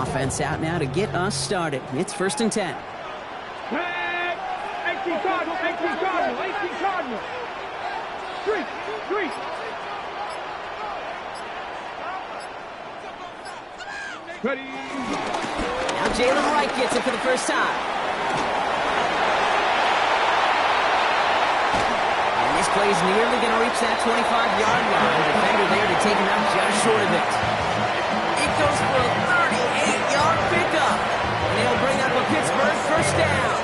offense out now to get us started. It's 1st and 10. 18 Cardinal, 18 Cardinal, 18 Cardinal. Street. Ready. Now Jalen Wright gets it for the first time. And this play is nearly going to reach that 25-yard line. Defender there to take him out just short of it. It goes for a 38-yard pickup. And it'll bring up a Pittsburgh first down.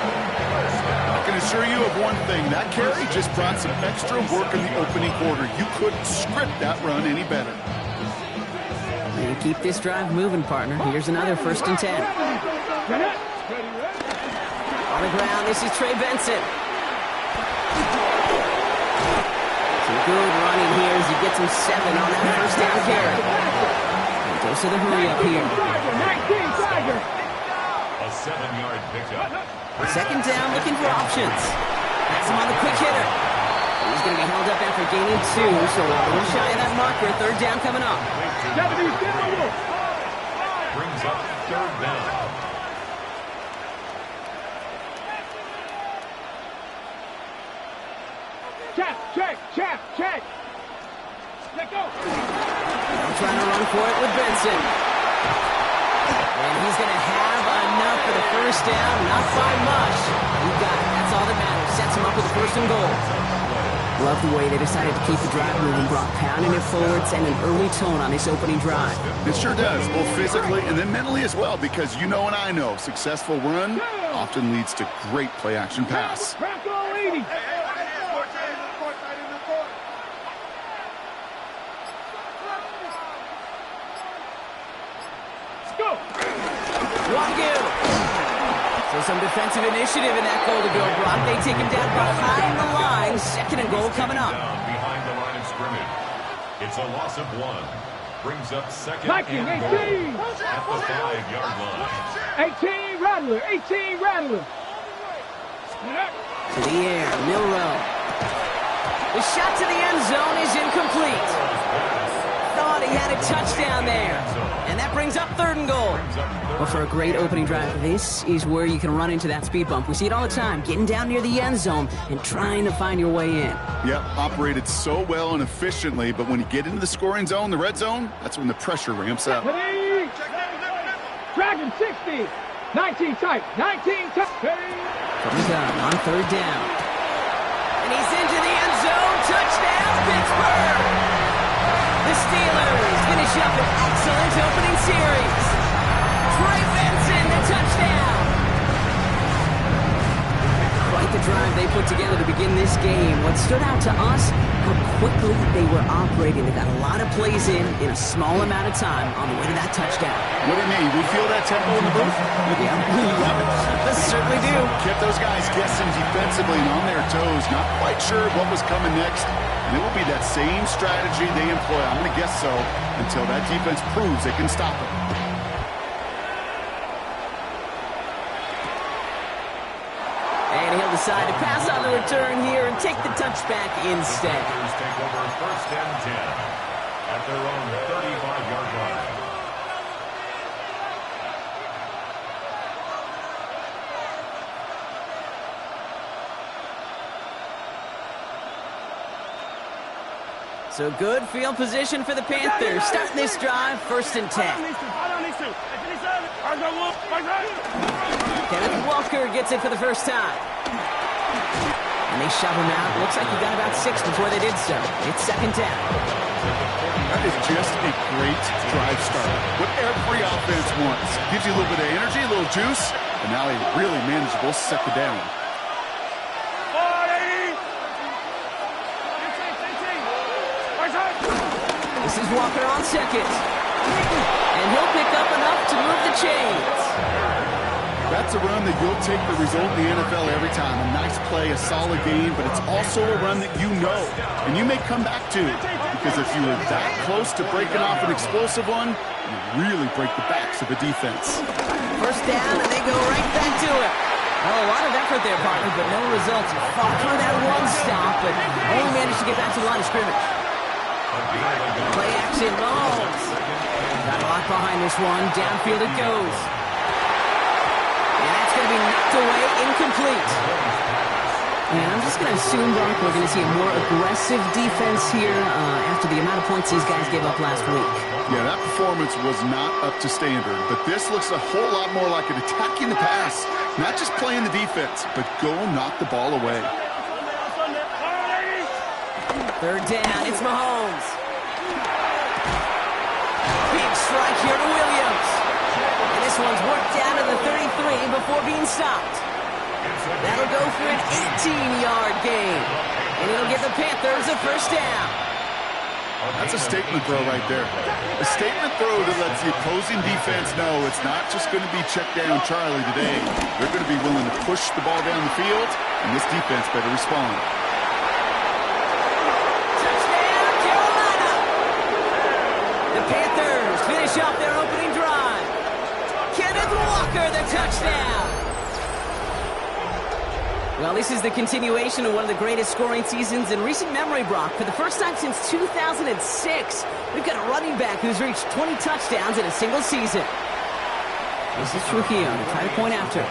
I can assure you of one thing. That carry just brought some extra work in the opening quarter. You couldn't script that run any better. Way to keep this drive moving, partner. Here's another 1st and 10. On the ground, this is Trey Benson. Some good running here as he gets him 7 on that first down carry. And goes to the hurry up here. A 7-yard pickup. Second down, looking for options. That's him on the quick hitter. He's going to be held up after gaining 2, so a little shy of that marker. 3rd down coming up. Brings up 3rd down. Check. Let go. Now trying to run for it with Benson. And he's going to have enough for the first down. Not by much. He got it. That's all that matters. Sets him up with a 1st and goal. Love the way they decided to keep the drive moving, Brock, pounding it forward, sending an early tone on this opening drive. It sure does, both physically and then mentally as well, because you know and I know successful run often leads to great play-action pass. So some defensive initiative in that goal to go, Brock. They take him down behind the line. 2nd and goal coming up. Behind the line of scrimmage. It's a loss of 1. Brings up 2nd Viking, and goal 18. at the 5-yard line. 18 Rattler. To the air, Milrow. The shot to the end zone is incomplete. Thought he had a touchdown there. And that brings up 3rd and goal. Well, for a great opening drive, this is where you can run into that speed bump. We see it all the time, getting down near the end zone and trying to find your way in. Yep, operated so well and efficiently, but when you get into the scoring zone, the red zone, that's when the pressure ramps up. Dragon 60. 19 tight. From the gun on 3rd down. And he's into the end zone. Touchdown, Pittsburgh! The Steelers finish up an excellent opening series. Trey Benson, the touchdown. Quite the drive they put together to begin this game. What stood out to us, how quickly they were operating. They got a lot of plays in a small amount of time on the way to that touchdown. What do you mean? We feel that tempo in the booth? Yeah, We love it. certainly do. Kept those guys guessing defensively and on their toes, not quite sure what was coming next. And it will be that same strategy they employ, I'm going to guess so, until that defense proves they can stop it. And he'll decide to pass on the return here and take the touchback instead. Take over 1st and 10 at their own 35-yard line. So good field position for the Panthers. Starting this drive, 1st and 10. Kenneth Walker gets it for the first time. And they shove him out. Looks like he got about 6 before they did so. It's 2nd down. That is just a great drive start. What every offense wants. Gives you a little bit of energy, a little juice, and now a really manageable 2nd down. This is Walker on 2nd. And he'll pick up enough to move the chains. That's a run that you'll take the result in the NFL every time. A nice play, a solid game, but it's also a run that you know and you may come back to. Because if you were that close to breaking off an explosive one, you really break the backs of a defense. 1st down, and they go right back to it. Well, a lot of effort there, partner, but no results. Fought through that run stop, but only managed to get back to the line of scrimmage. Play action, Mahomes. Got a lot behind this one. Downfield it goes. And that's going to be knocked away, incomplete. And I'm just going to assume, Brock, we're going to see a more aggressive defense here after the amount of points these guys gave up last week. Yeah, that performance was not up to standard, but this looks a whole lot more like an attacking the pass. Not just playing the defense, but go knock the ball away. Third down, it's Mahomes. Big strike here to Williams. And this one's worked down to the 33 before being stopped. That'll go for an 18-yard gain. And it'll give the Panthers a first down. That's a statement throw right there. A statement throw that lets the opposing defense know it's not just going to be check down Charlie today. They're going to be willing to push the ball down the field, and this defense better respond. Touchdown, Carolina! The Panthers finish off their opening drive. Kenneth Walker, the touchdown. Well, this is the continuation of one of the greatest scoring seasons in recent memory, Brock. For the first time since 2006, we've got a running back who's reached 20 touchdowns in a single season. This is Trujillo to try to point after.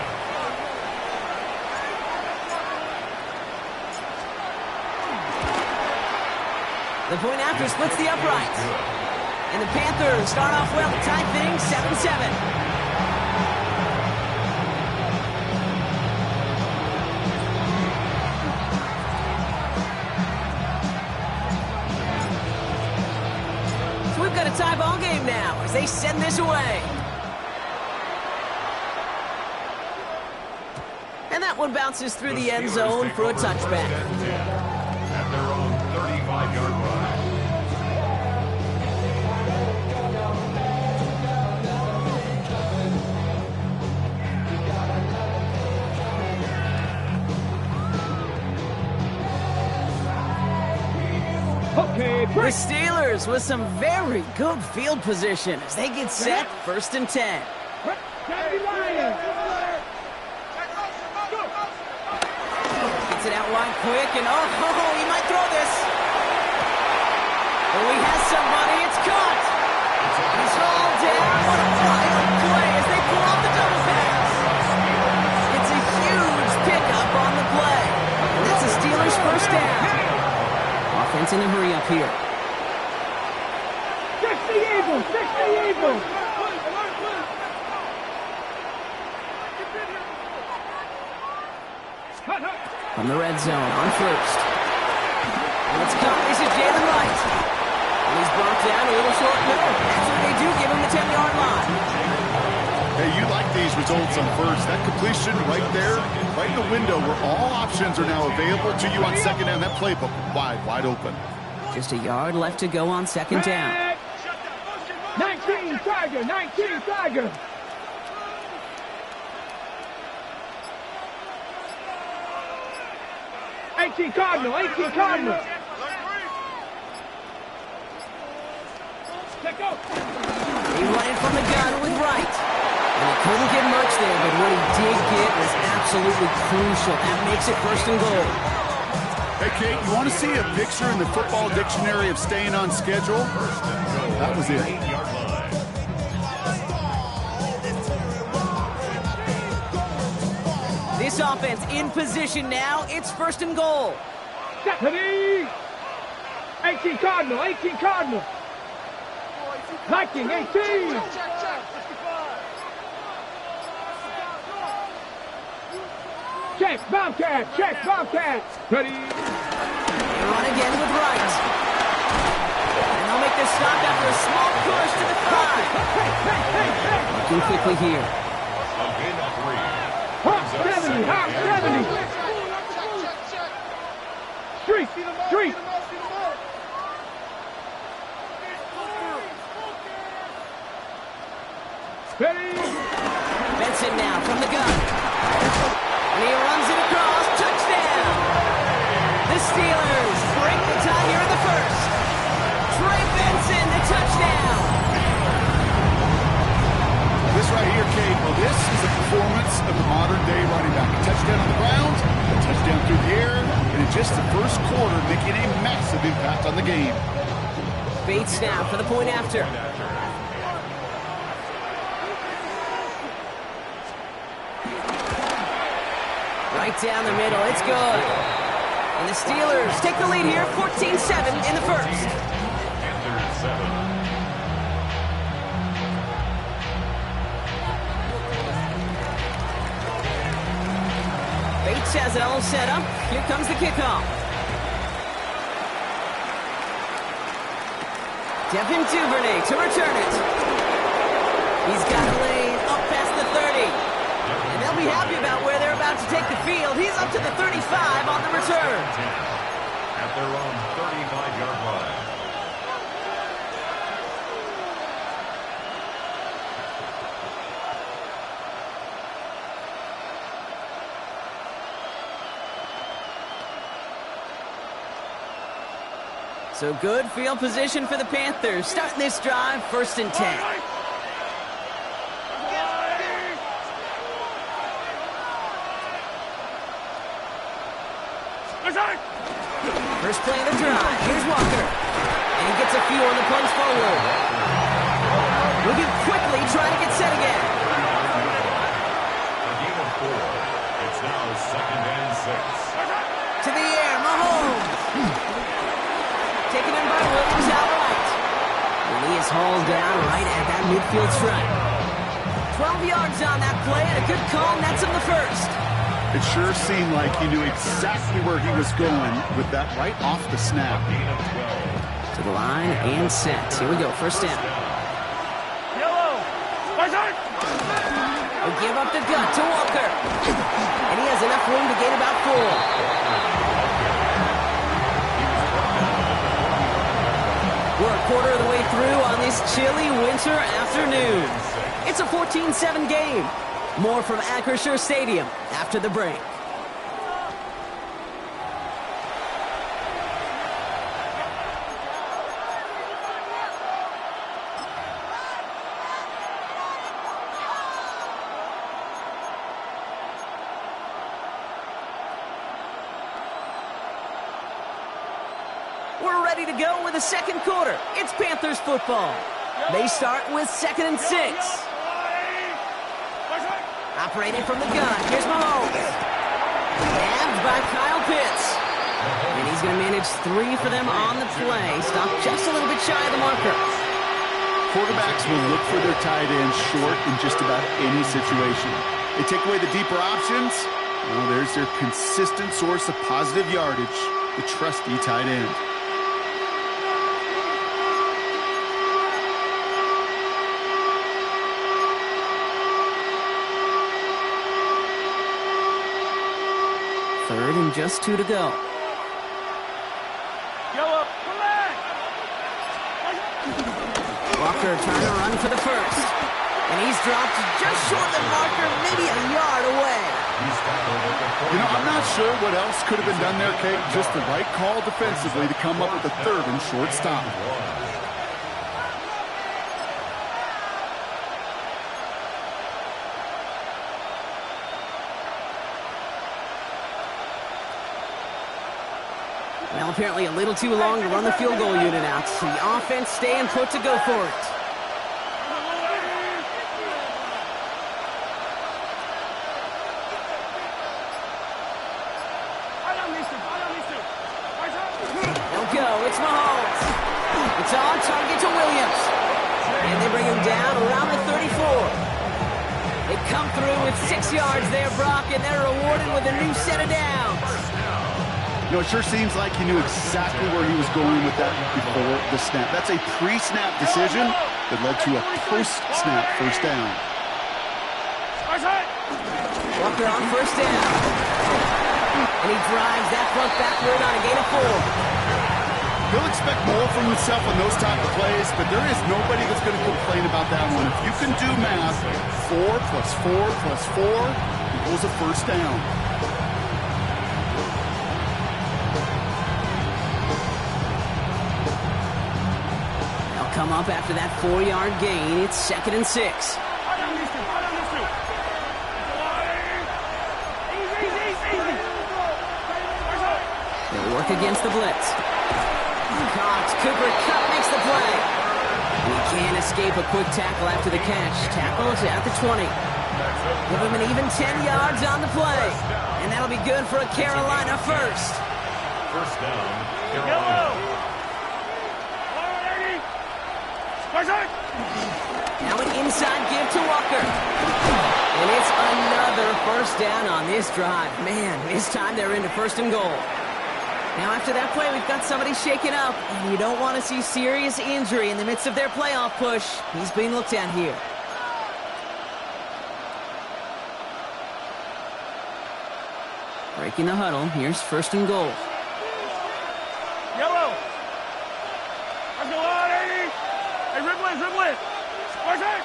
The point after splits the uprights. And the Panthers start off well to tie things 7-7. Got a tie ball game now as they send this away. And that one bounces through the end zone for a touchback. At their own 35-yard line. Okay, The Steelers with some very good field position as they get set, 1st and 10. Gets it out wide quick, and he might throw this. Oh, he has somebody, it's caught. He's hauled down. What a wild play as they pull off the double pass. It's a huge pickup on the play. And that's a Steelers first down. Offense in a hurry up here. 60 Eagles! 60 Eagles! From the red zone on first. And it's caught. This is Jalen Wright. And he's brought down a little short. No, that's what they do. Give him the 10-yard line. Hey, you like these results on first. That completion right there, right in the window where all options are now available to you on second down. That playbook wide open. Just a yard left to go on second down. 19 Tiger! 19 Tiger! Cardinal! 18 Cardinal! He running from the gun with Wright. And he couldn't get much there, but what he did get was absolutely crucial. That makes it 1st and goal. Hey, Kate, you want to see a picture in the football dictionary of staying on schedule? That was it. This offense in position now. It's 1st and goal. Stephanie! 18 Cardinal! 18 Cardinal! Viking 18! Check, Bobcat! Check, Bobcat! Ready? They run again with Wright. And they'll make this stop after a small push to the 5. Looking quickly here. A gain of 3. Hawk 70! Hawk 70! Street! Street! Ready? Benson now from the gun. And he runs it across. Touchdown! The Steelers break the tie here in the 1st. Trey Benson, the touchdown! This right here, Kate, well, this is a performance of the modern-day running back. A touchdown on the ground, a touchdown through the air, and in just the 1st quarter, making a massive impact on the game. Bates now for the point after. Right down the middle, it's good. And the Steelers take the lead here, 14-7 in the first. Panthers 7. Bates has it all set up. Here comes the kickoff. Devin Duvernay to return it. He's got a lane up past the 30. And they'll be happy about where they're about to take the field. He's up to the 35 on the return. At their own 35-yard line. So good field position for the Panthers. Starting this drive, 1st and 10. First play of the drive. Here's Walker. And he gets a few on the punch forward. Moving quickly, trying to get set again. A game of 4. It's now 2nd and 6. To the air, Mahomes. Taken in by Williams outright. And he is hauled down right at that midfield stripe. 12 yards on that play, and a good call nets him the first. It sure seemed like he knew exactly where he was going with that right off the snap. To the line and set. Here we go, 1st down. Yellow. He'll give up the gut to Walker. And he has enough room to gain about 4. We're a quarter of the way through on this chilly winter afternoon. It's a 14-7 game. More from Acrisure Stadium after the break. We're ready to go with the second quarter. It's Panthers football. They start with 2nd and 6. Operating from the gun. Here's Mahomes. Nabbed by Kyle Pitts. And he's going to manage 3 for them on the play. Stopped just a little bit shy of the marker. Quarterbacks will look for their tight ends short in just about any situation. They take away the deeper options. Well, there's their consistent source of positive yardage, the trusty tight end. Third and just 2 to go. Walker trying to run for the first. And he's dropped just short of the marker, maybe a yard away. You know, I'm not sure what else could have been done there, Kate. Just the right call defensively to come up with a 3rd and short stop. Well, apparently a little too long to run the field goal unit out. So the offense staying put to go for it. They'll go. It's Mahomes. It's on target to Williams. And they bring him down around the 34. They come through with 6 yards there, Brock, and they're rewarded with a new set of downs. You know, it sure seems like he knew exactly where he was going with that before the snap. That's a pre-snap decision that led to a post-snap 1st down. Walker on 1st down. And he drives that front backward on a gain of 4. He'll expect more from himself on those type of plays, but there is nobody that's going to complain about that one. If you can do math, 4 plus 4 plus 4 equals a 1st down. Come up after that 4-yard gain. It's 2nd and 6. They'll work against the blitz. Caught. Cooper Kupp makes the play. He can't escape a quick tackle after the catch. Tackles at the 20. Give him an even 10 yards on the play. And that'll be good for a Carolina first. First down, Carolina. Now an inside give to Walker. And it's another first down on this drive. Man, this time they're into first and goal. Now after that play, we've got somebody shaken up. And you don't want to see serious injury in the midst of their playoff push. He's being looked at here. Breaking the huddle. Here's first and goal. Yellow. Let's go on, 80. Hey, dribble it. Where's it?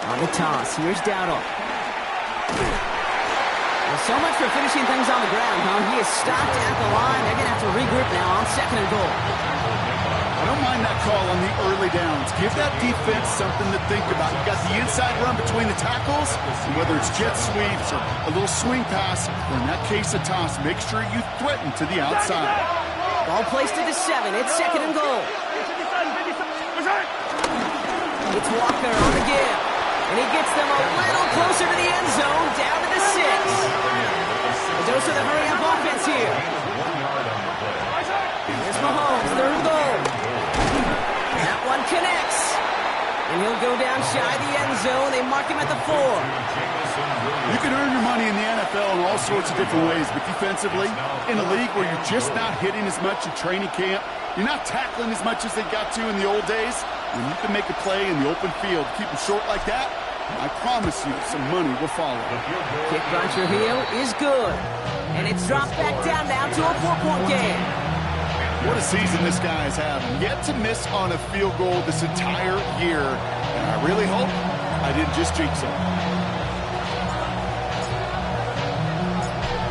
On the toss, here's Dawgbalz. Well, so much for finishing things on the ground, huh? He is stopped at the line. They're going to have to regroup now on second and goal. I don't mind that call on the early downs. Give that defense something to think about. You got the inside run between the tackles, and whether it's jet sweeps or a little swing pass, or in that case a toss, make sure you threaten to the outside. Ball placed at the 7. It's second and goal. It's Walker on the give. And he gets them a little closer to the end zone, down to the 6. The dose of the hurry-up offense here. Here's Mahomes, third and goal. That one connects. And he'll go down shy of the end zone. They mark him at the 4. You can earn your money in the NFL in all sorts of different ways, but defensively, in a league where you're just not hitting as much in training camp, you're not tackling as much as they got to in the old days, when you can make a play in the open field, keep them short like that, I promise you some money will follow. Kick by Trujillo is good. And it's dropped back down now to a 4-point game. What a season this guy is having. Yet to miss on a field goal this entire year. And I really hope I didn't just jinx him.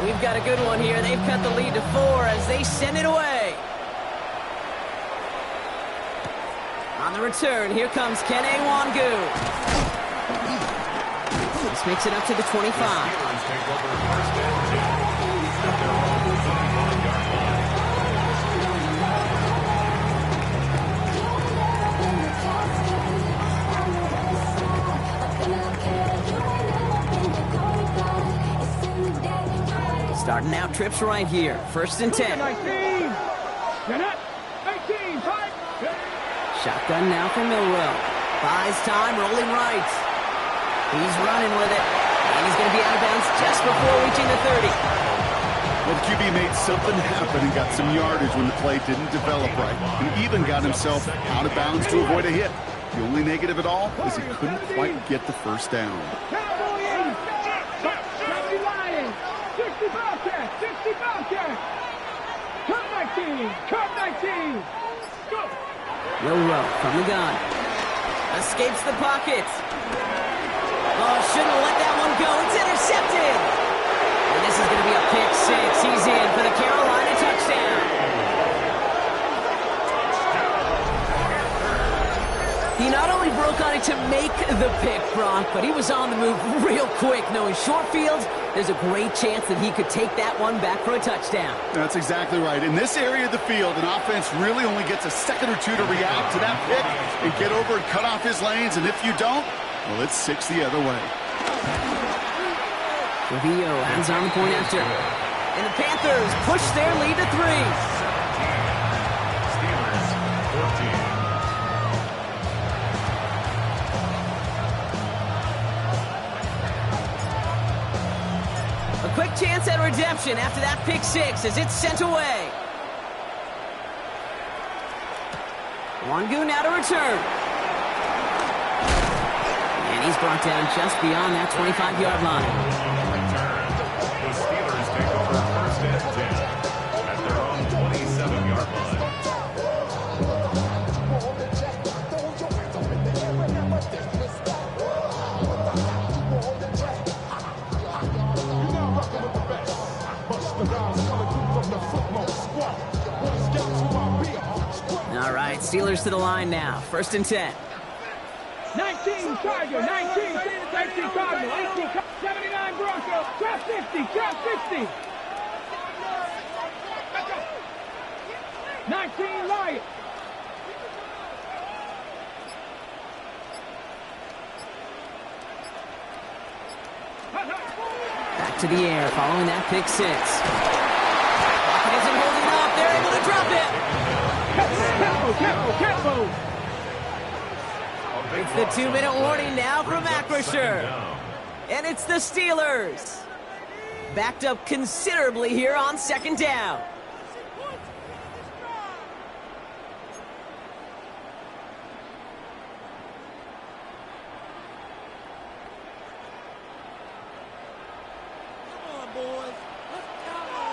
We've got a good one here. They've cut the lead to 4 as they send it away. On the return, here comes Kene Nwangwu. This makes it up to the 25. Starting out trips right here. First and 10. 19. 19. Shotgun now for Milrow. Buys time, rolling right. He's running with it. And he's going to be out of bounds just before reaching the 30. Well, the QB made something happen and got some yardage when the play didn't develop right. And even got himself out of bounds to avoid a hit. The only negative at all is he couldn't quite get the first down. Cut 19. Go. Milrow from the gun. Escapes the pocket. Oh, shouldn't have let that one go. It's intercepted. And this is going to be a pick 6. He's in for the Carolina touchdown. He not only broke on it to make the pick, Brock, but he was on the move real quick. Knowing short fields, there's a great chance that he could take that one back for a touchdown. That's exactly right. In this area of the field, an offense really only gets a second or two to react to that pick and get over and cut off his lanes. And if you don't, well, it's 6 the other way. Trujillo hands on the point after. And the Panthers push their lead to 3. Steelers, 14. A quick chance at redemption after that pick 6 as it's sent away. Nwangwu now to return. And he's brought down just beyond that 25-yard line. The Steelers take over first and 10 at their own 27-yard line. All right, Steelers to the line now. First and 10. 19 Charger, 19 Cardinal, 18 79 Bronco, drop 50, drop 50. 19 Lions. Back to the air, following that pick six. Pocket isn't holding up. They're able to drop it. Careful. It's the 2-minute warning now from Acrisure. And it's the Steelers. Backed up considerably here on second down.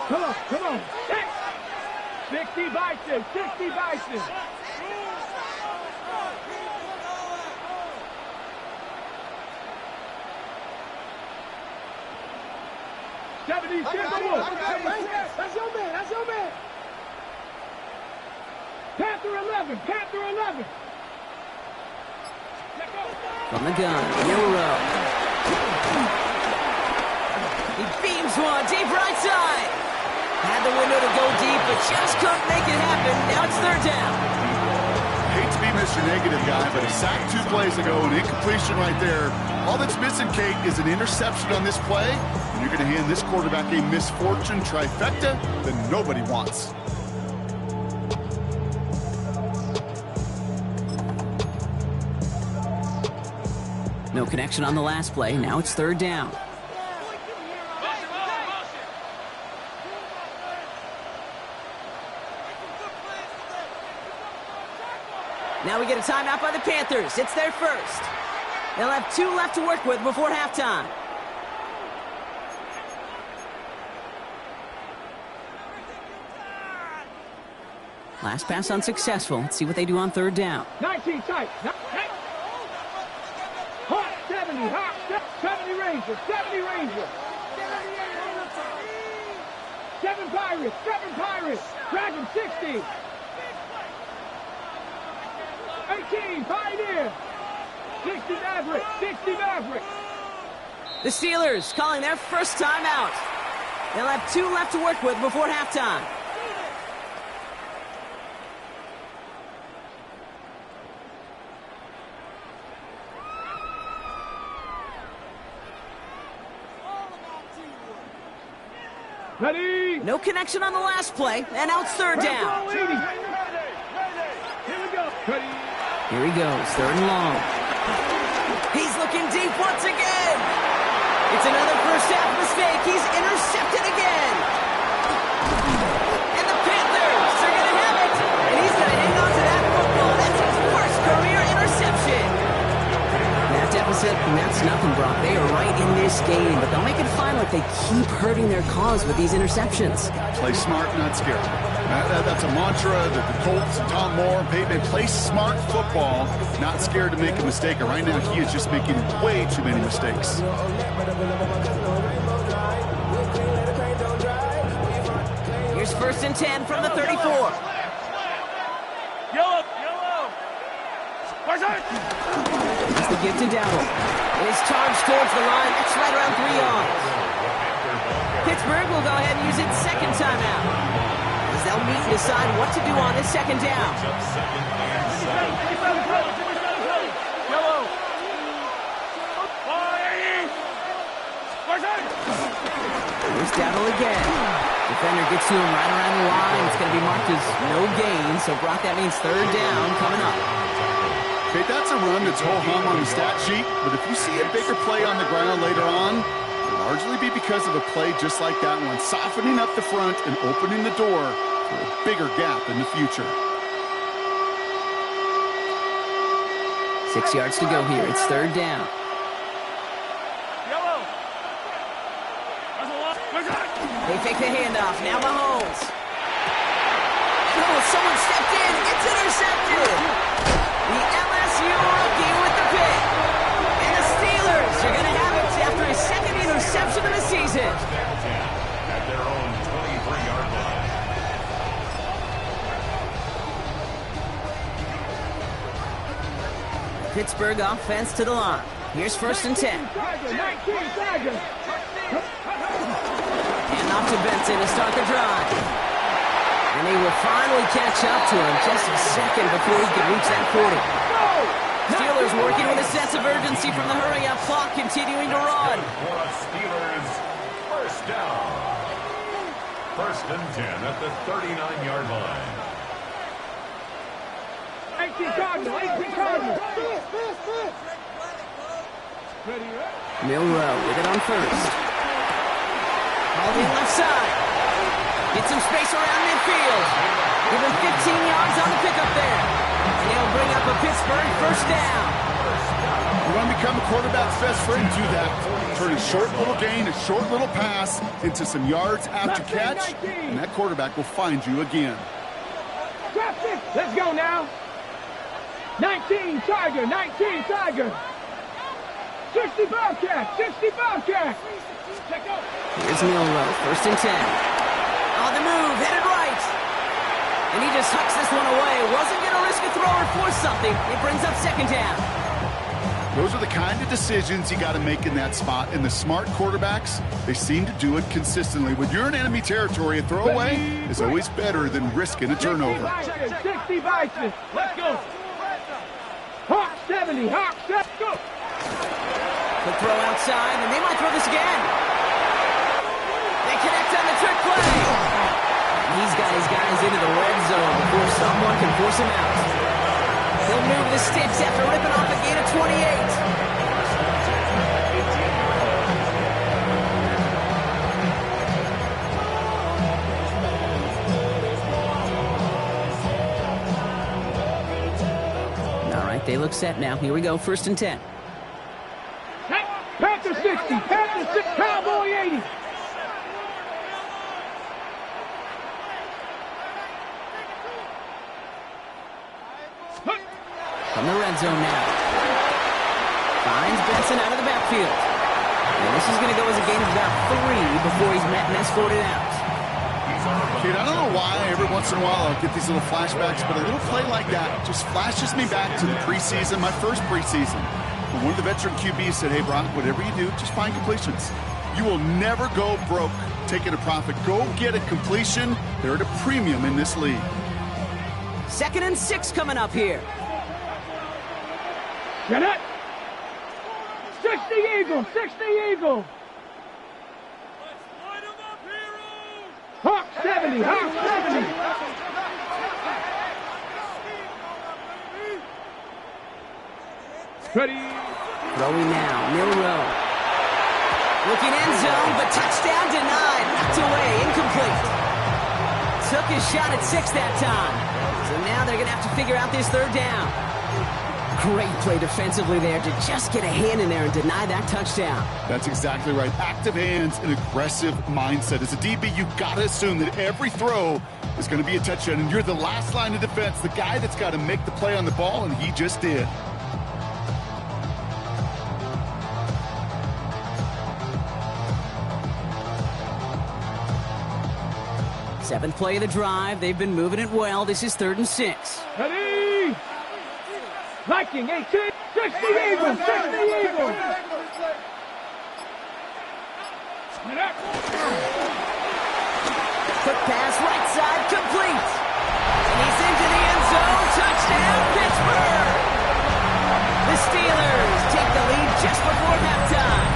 Come on. 60 Bison. 70, That's your man. Panther 11. From the gun, Euro. He beams one deep right side. Had the window to go deep, but just couldn't make it happen. Now it's third down. Hate to be Mr. Negative guy, but a sack 2 plays ago, an incompletion right there. All that's missing, Kate, is an interception on this play. And you're going to hand this quarterback a misfortune trifecta that nobody wants. No connection on the last play. Now it's third down. Now we get a timeout by the Panthers. It's their first. They'll have 2 left to work with before halftime. Last pass unsuccessful. Let's see what they do on third down. 19 tight. Hot 70 Rangers. 7 Pirates. Dragon 60. 18, Pioneer! 60 Maverick! The Steelers calling their first timeout. They'll have 2 left to work with before halftime. Ready? No connection on the last play, and now it's third down. Ready. Here we go. Ready. Here he goes, third and long. He's looking deep once again. It's another first half mistake. He's intercepted again. And the Panthers are going to have it. And he's going to hang on to that football. That's his first career interception. That deficit, and that's nothing, Brock. They are right in this game, but they'll make it fine like they keep hurting their cause with these interceptions. Play smart, not scared. That's a mantra that the Colts, Tom Moore, Peyton, play smart football, not scared to make a mistake. And right now, he is just making way too many mistakes. Here's first and 10 from the 34. Yellow. It's the give to Dawgbalz. It is charged towards the line. That's right around 3 yards. Pittsburgh will go ahead and use its second timeout. As they'll meet and decide what to do on this second down. Yellow. Here's Dawgbalz again. Defender gets to him right around the line. It's going to be marked as no gain. So, Brock, that means third down coming up. Okay, that's a run that's ho-hum on the stat sheet, but if you see a bigger play on the ground later on, it'll largely be because of a play just like that one, softening up the front and opening the door for a bigger gap in the future. 6 yards to go here. It's third down. Yellow. They take the handoff. Now Mahomes. Oh, someone stepped in. It's intercepted. The LSU rookie with the pick. And the Steelers are going to have it after his second interception of the season. At their own 23-yard line. Pittsburgh offense to the line. Here's first and 10. And off to Benson to start the drive. And they will finally catch up to him just a second before he can reach that 40. Steelers working with a sense of urgency from the hurry-up clock, continuing to run. For a Steelers first down. 1st and 10 at the 39-yard line. 18 Cardinal, 18 Cardinal. Milrow with it on 1st. All in left side. Get some space around midfield. Give him 15 yards on the pickup there. And he'll bring up a Pittsburgh first down. You want to become a quarterback's best friend, do that. Turn a short little gain, a short little pass into some yards after catch, and that quarterback will find you again. Let's go now. 19 Tiger, 19 Tiger. 60 Bobcat, 60 Bobcat. Here's Milrow, 1st and 10. On the move, headed right. And he just hucks this one away. Wasn't going to risk a throw or force something. It brings up 2nd down. Those are the kind of decisions you got to make in that spot. And the smart quarterbacks, they seem to do it consistently. When you're in enemy territory, a throwaway is always better than risking a turnover. 60 Bison. Let's go. Hawk 70, Hawk 70. Go. Quick throw outside, and they might throw this again. They connect on the trick play. And he's got his guys into the red zone before someone can force him out. He'll move the sticks after ripping off a gain of 28. All right, they look set now. Here we go, 1st and 10. Panther 60, Panther 60, Cowboy 80. From the red zone now. Finds Benson out of the backfield. And this is going to go as a gain of about 3 before he's met and escorted out. Kid, I don't know why every once in a while I'll get these little flashbacks, but a little play like that just flashes me back to the preseason, my first preseason. When one of the veteran QBs said, hey, Brock, whatever you do, just find completions. You will never go broke taking a profit. Go get a completion. They're at a premium in this league. 2nd and 6 coming up here. Get it. 60 Eagle, 60 Eagle. Hawk 70, Hawk 70. Ready. Throwing now, Milrow. Looking end zone, but touchdown denied. Knocked away, incomplete. Took his shot at 6 that time. So now they're going to have to figure out this 3rd down. Great play defensively there to just get a hand in there and deny that touchdown. That's exactly right. Active hands and aggressive mindset. As a DB, you got to assume that every throw is going to be a touchdown, and you're the last line of defense, the guy that's got to make the play on the ball, and he just did. Seventh play of the drive. They've been moving it well. This is 3rd and 6. Ready. Viking 18, 60 Eagle, 60 Eagle. Quick pass, right side, complete. And he's into the end zone. Touchdown, Pittsburgh. The Steelers take the lead just before halftime.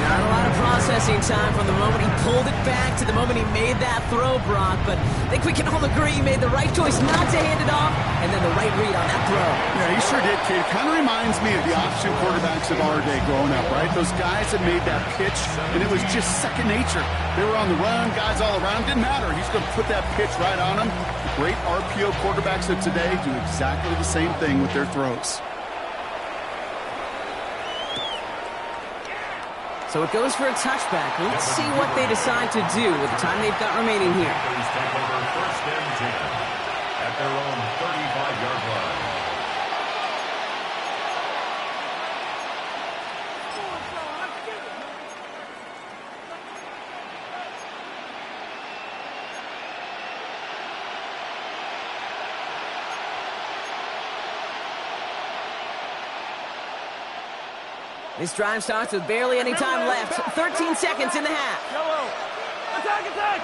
Not a lot of processing time from the moment he pulled it back to the moment he made that throw, Brock. But I think we can all agree he made the right choice not to hand it off, and then the right read on that throw. Yeah, he sure did, kid. Kind of reminds me of the option quarterbacks of our day growing up, right? Those guys that made that pitch, and it was just second nature. They were on the run, guys all around. Didn't matter. He's going to put that pitch right on them. The great RPO quarterbacks of today do exactly the same thing with their throws. So it goes for a touchback. Let's see what they decide to do with the time they've got remaining here. Take over 1st and 10 at their own 35-yard line. This drive starts with barely any time left. 13 seconds in the half. Yellow. Attack, attack.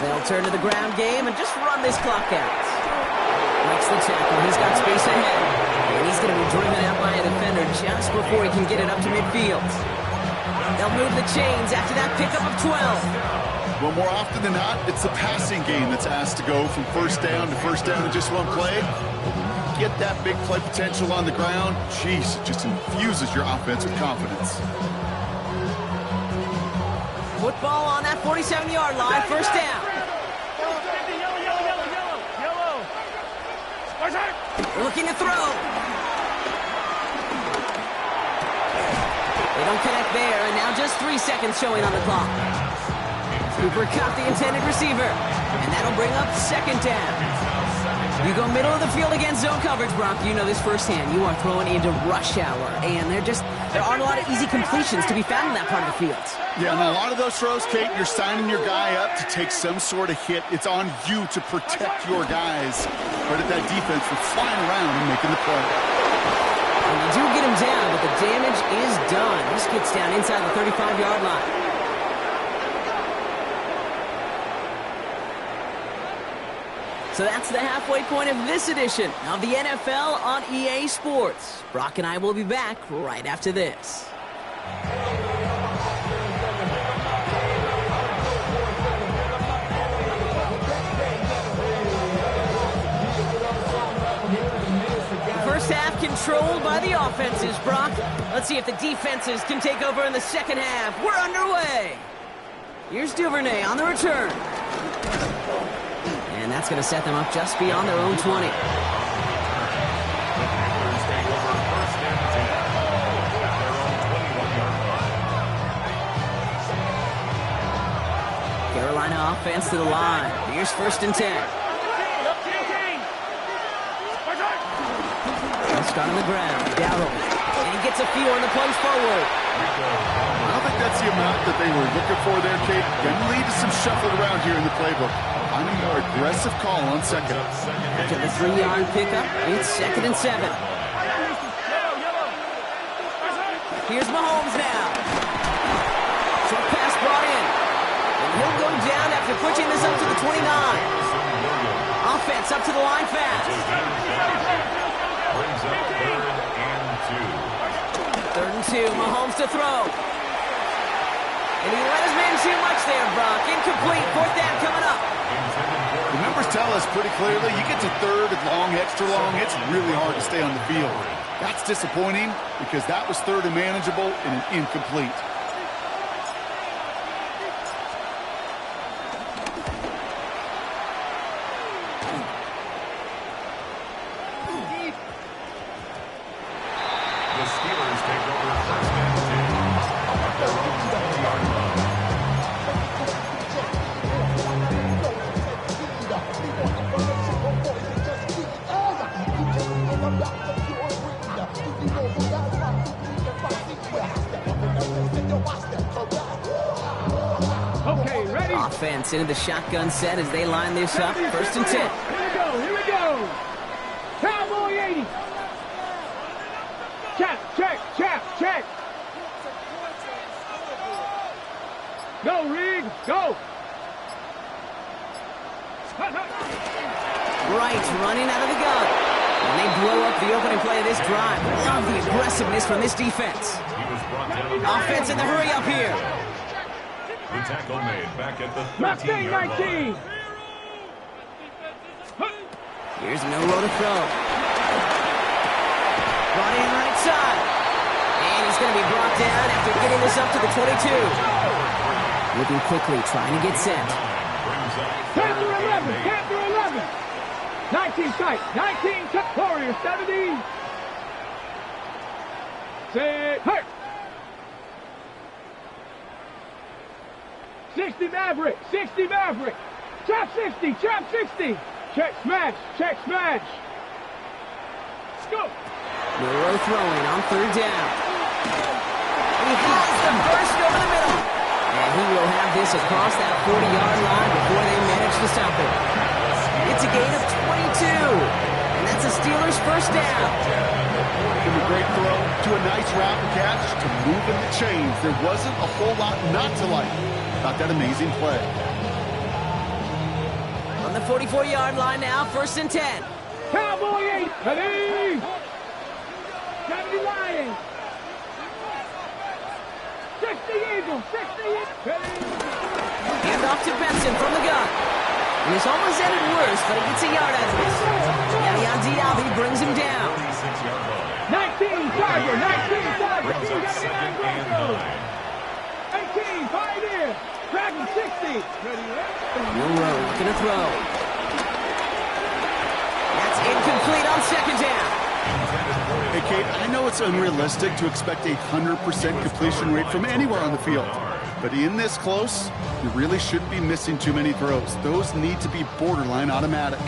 They'll turn to the ground game and just run this clock out. Makes the tackle. He's got space ahead. And he's going to be driven out by a defender just before he can get it up to midfield. They'll move the chains after that pickup of 12. Well, more often than not, it's the passing game that's asked to go from first down in just one play. Get that big play potential on the ground. Jeez, it just infuses your offense with confidence. Football on that 47-yard line, first down. Looking to throw. They don't connect there, and now just 3 seconds showing on the clock. Cooper caught the intended receiver, and that'll bring up second down. You go middle of the field against zone coverage, Brock. You know this firsthand. You are throwing into rush hour, and there aren't a lot of easy completions to be found in that part of the field. Yeah, and a lot of those throws, Kate, you're signing your guy up to take some sort of hit. It's on you to protect your guys. But at that defense for flying around and making the play. And they do get him down, but the damage is done. This gets down inside the 35-yard line. So that's the halfway point of this edition of the NFL on EA Sports. Brock and I will be back right after this. First half controlled by the offenses, Brock. Let's see if the defenses can take over in the second half. We're underway. Here's Duvernay on the return. And that's going to set them up just beyond their own 20. Carolina offense to the line. Here's first and 10. Start on the ground. Dowdle. And he gets a few on the plays forward. I don't think that's the amount that they were looking for there, Kate. Going to lead to some shuffle around here in the playbook. Find a more aggressive call on second. After the 3-yard pickup, it's second and 7. Here's Mahomes now. Short pass brought in. And he'll go down after pushing this up to the 29. Offense up to the line fast. Brings up 3rd and 2. 3rd and 2, Mahomes to throw. And he let his man too much there, Brock. Incomplete, 4th down coming up. The numbers tell us pretty clearly, you get to 3rd and long, extra long, it's really hard to stay on the field. That's disappointing because that was 3rd and manageable and an incomplete. The Steelers take over 1st and 10 at their own 20-yard line. Okay, ready? Offense into the shotgun set as they line this up. 1st and 10. Here we go. Cowboy 80. Check. Go, Rig, go. Right, running out of the gun. And they blow up the opening play of this drive. Love the aggressiveness from this defense. He was brought down. Offense in the hurry up here. The tackle made back at the 13-yard line. Here's Milroe to throw. Brought in right side. And he's going to be brought down after getting this up to the 22. Looking quickly, trying to get set. 10 through 11. 19 tight. 19 tight. Warrior 70. Set. Hurt. 60 Maverick. Trap 60. Check smash. Scoop. Milroe throwing on 3rd down. He has the burst over the middle. And he will have this across that 40-yard line before they manage to stop it. It's a gain of 22. And that's a Steelers first down. From a great throw to a nice route and catch to moving the chains. There wasn't a whole lot not to like. about that amazing play. On the 44-yard line now, 1st and 10. Cowboy 8, ready! 70 Lions! 60 Eagles, 60 ready! Hand off to Benson from the gun. And this almost ended worse, but he gets a yard out of this. And Diaby brings him down. 19, Tiger, 19, Tiger. Brings up 2nd and 9. 18, Pioneer. Dragon 60. Ready, Milroe looking to throw. That's incomplete on 2nd down. Hey, Kate, I know it's unrealistic to expect a 100% completion rate from anywhere on the field. But in this close, you really shouldn't be missing too many throws. Those need to be borderline automatic.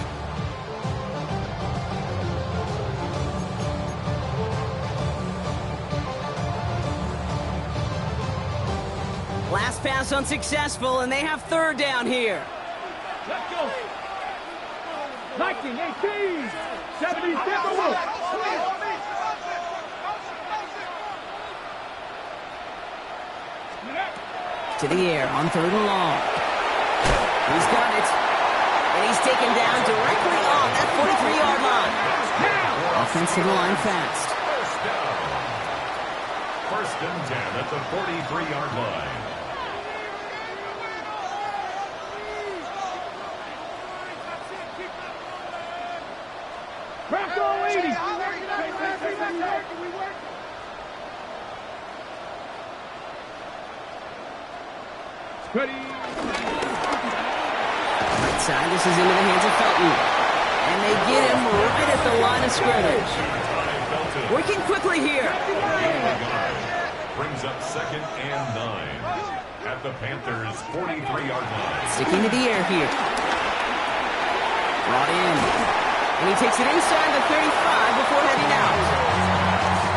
Last pass unsuccessful, and they have 3rd down here. Let's go. 19, 18, 70, Timberwolves. To the air on 3rd and long. He's got it. And he's taken down directly on that 43-yard line. Offensive line fast. 1st and 10 at the 43-yard line. Bronco 80. Ready. Right side, this is into the hands of Felton. And they get him right at the line of scrimmage. Working quickly here. Brings up 2nd and 9 at the Panthers' 43-yard line. Sticking to the air here. Brought in. And he takes it inside the 35 before heading out.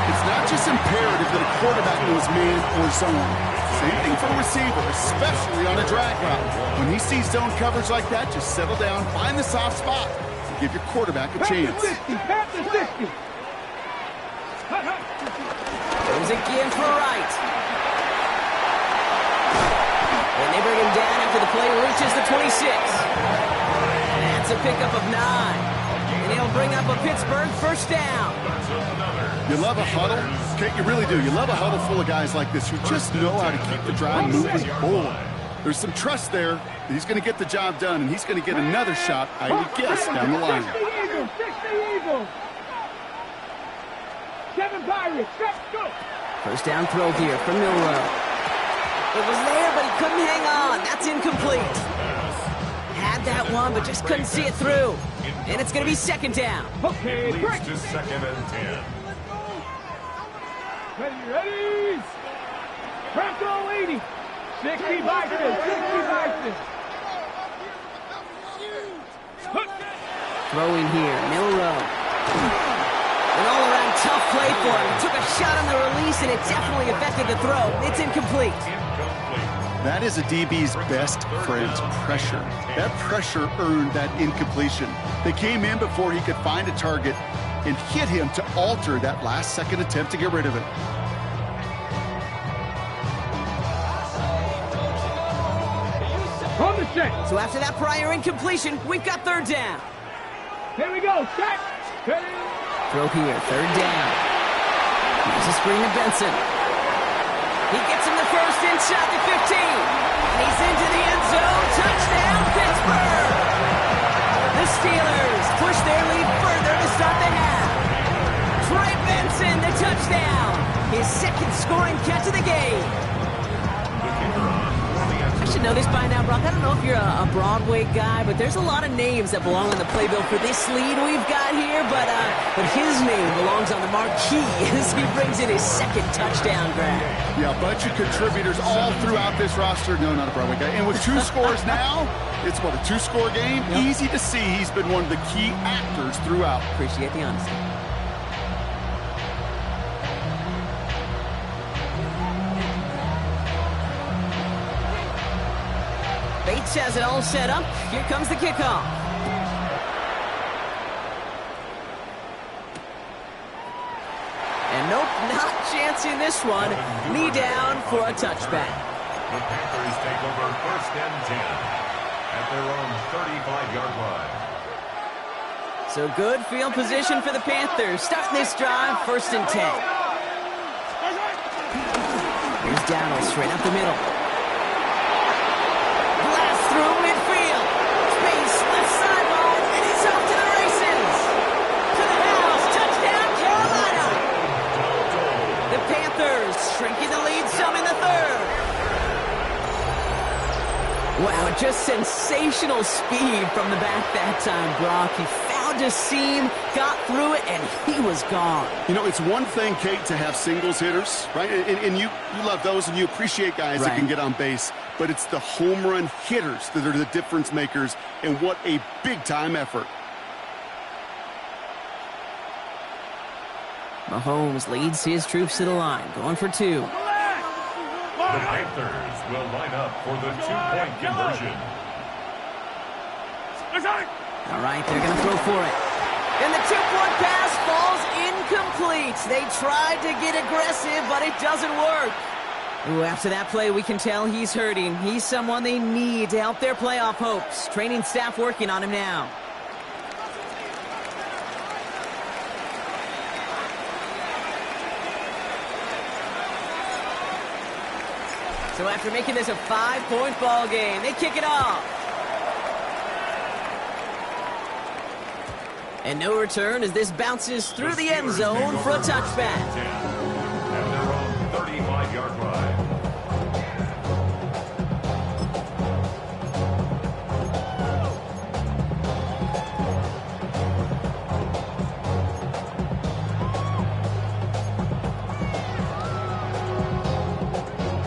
It's not just imperative that a quarterback knows man or zone. Same thing for a receiver, especially on a drag route. When he sees zone coverage like that, just settle down, find the soft spot, and give your quarterback a chance. Panthers 60. Goes again for right. And they bring him down after the play reaches the 26. That's a pickup of 9. And he'll bring up a Pittsburgh 1st down. You love a huddle? Okay, you really do. You love a huddle full of guys like this who just know how to keep the drive moving forward. There's some trust there that he's going to get the job done, and he's going to get another shot, I would guess, down the line. 60 Eagles, 60 Eagles. 7 Pirates, let's go. 1st down throw here from Milroe. It was there, but he couldn't hang on. That's incomplete. Had that one, but just couldn't see it through. And it's going to be 2nd down. Okay, Leads break. to 2nd and 10. Ready. Bronco 80. 60 Bison, 60 Bison. Throwing here, Milroe. An all-around tough play for him. Took a shot on the release, and it definitely affected the throw. It's incomplete. That is a DB's best friend, pressure. That pressure earned that incompletion. They came in before he could find a target and hit him to alter that last-second attempt to get rid of it. On the check. So after that prior incompletion, we've got 3rd down. Here we go. Check. Ready. Throw here, 3rd down. Here's a screen to Benson. He gets him the 1st inside the 15. And he's into the end zone. Touchdown, Pittsburgh! The Steelers push their lead further to start the half. Trey Benson, the touchdown. His 2nd scoring catch of the game. I should know this by now, Brock. I don't know if you're a Broadway guy, but there's a lot of names that belong on the playbill for this lead we've got here, but his name belongs on the marquee as he brings in his 2nd touchdown grab. Yeah, a bunch of contributors all throughout this roster. No, not a Broadway guy. And with 2 scores now, it's what, a 2-score game? Yep. Easy to see he's been one of the key actors throughout. Appreciate the honesty. Bates has it all set up. Here comes the kickoff. And nope, not chancing this one. Knee down for a touchback. The Panthers take over 1st and 10 at their own 35-yard line. So good field position for the Panthers. Starting this drive, 1st and 10. Here's Dawgbalz straight up the middle. Blast through midfield. Space, left sideline, and he's off to the races. To the house, touchdown, Carolina. The Panthers shrinking the lead some in the 3rd. Wow, just sensational speed from the back that time, Brock. He found a seam, got through it, and he was gone. You know, it's one thing, Kate, to have singles hitters, right? And you love those, and you appreciate guys that can get on base. But it's the home run hitters that are the difference makers, and what a big-time effort. Mahomes leads his troops to the line, going for 2. The Panthers will line up for the 2-point conversion. All right, they're going to throw for it. And the 2-point pass falls incomplete. They tried to get aggressive, but it doesn't work. Ooh, after that play, we can tell he's hurting. He's someone they need to help their playoff hopes. Training staff working on him now. So after making this a 5-point ball game, they kick it off. And no return as this bounces through the end zone for a touchback. At their own 35-yard line.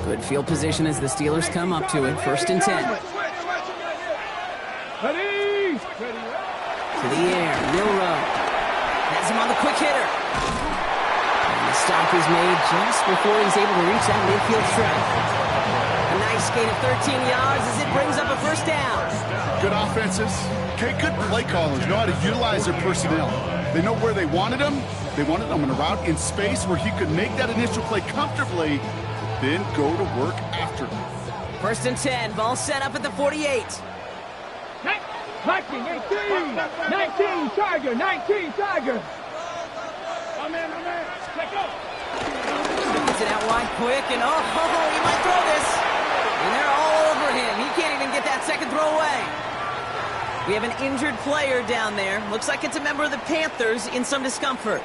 Good field position as the Steelers come up to it. 1st and 10. To the air, Milrow has him on the quick hitter. And the stop is made just before he's able to reach that midfield strike. A nice gain of 13 yards as it brings up a 1st down. Good offenses. Okay, good play callers know how to utilize their personnel. They know where they wanted him. They wanted him on a route in space where he could make that initial play comfortably, then go to work after. 1st and 10, ball set up at the 48. 19, 18, 19, Tiger, 19, Tiger. My man, let go. Gets it out wide quick, and he might throw this. And they're all over him. He can't even get that second throw away. We have an injured player down there. Looks like it's a member of the Panthers in some discomfort.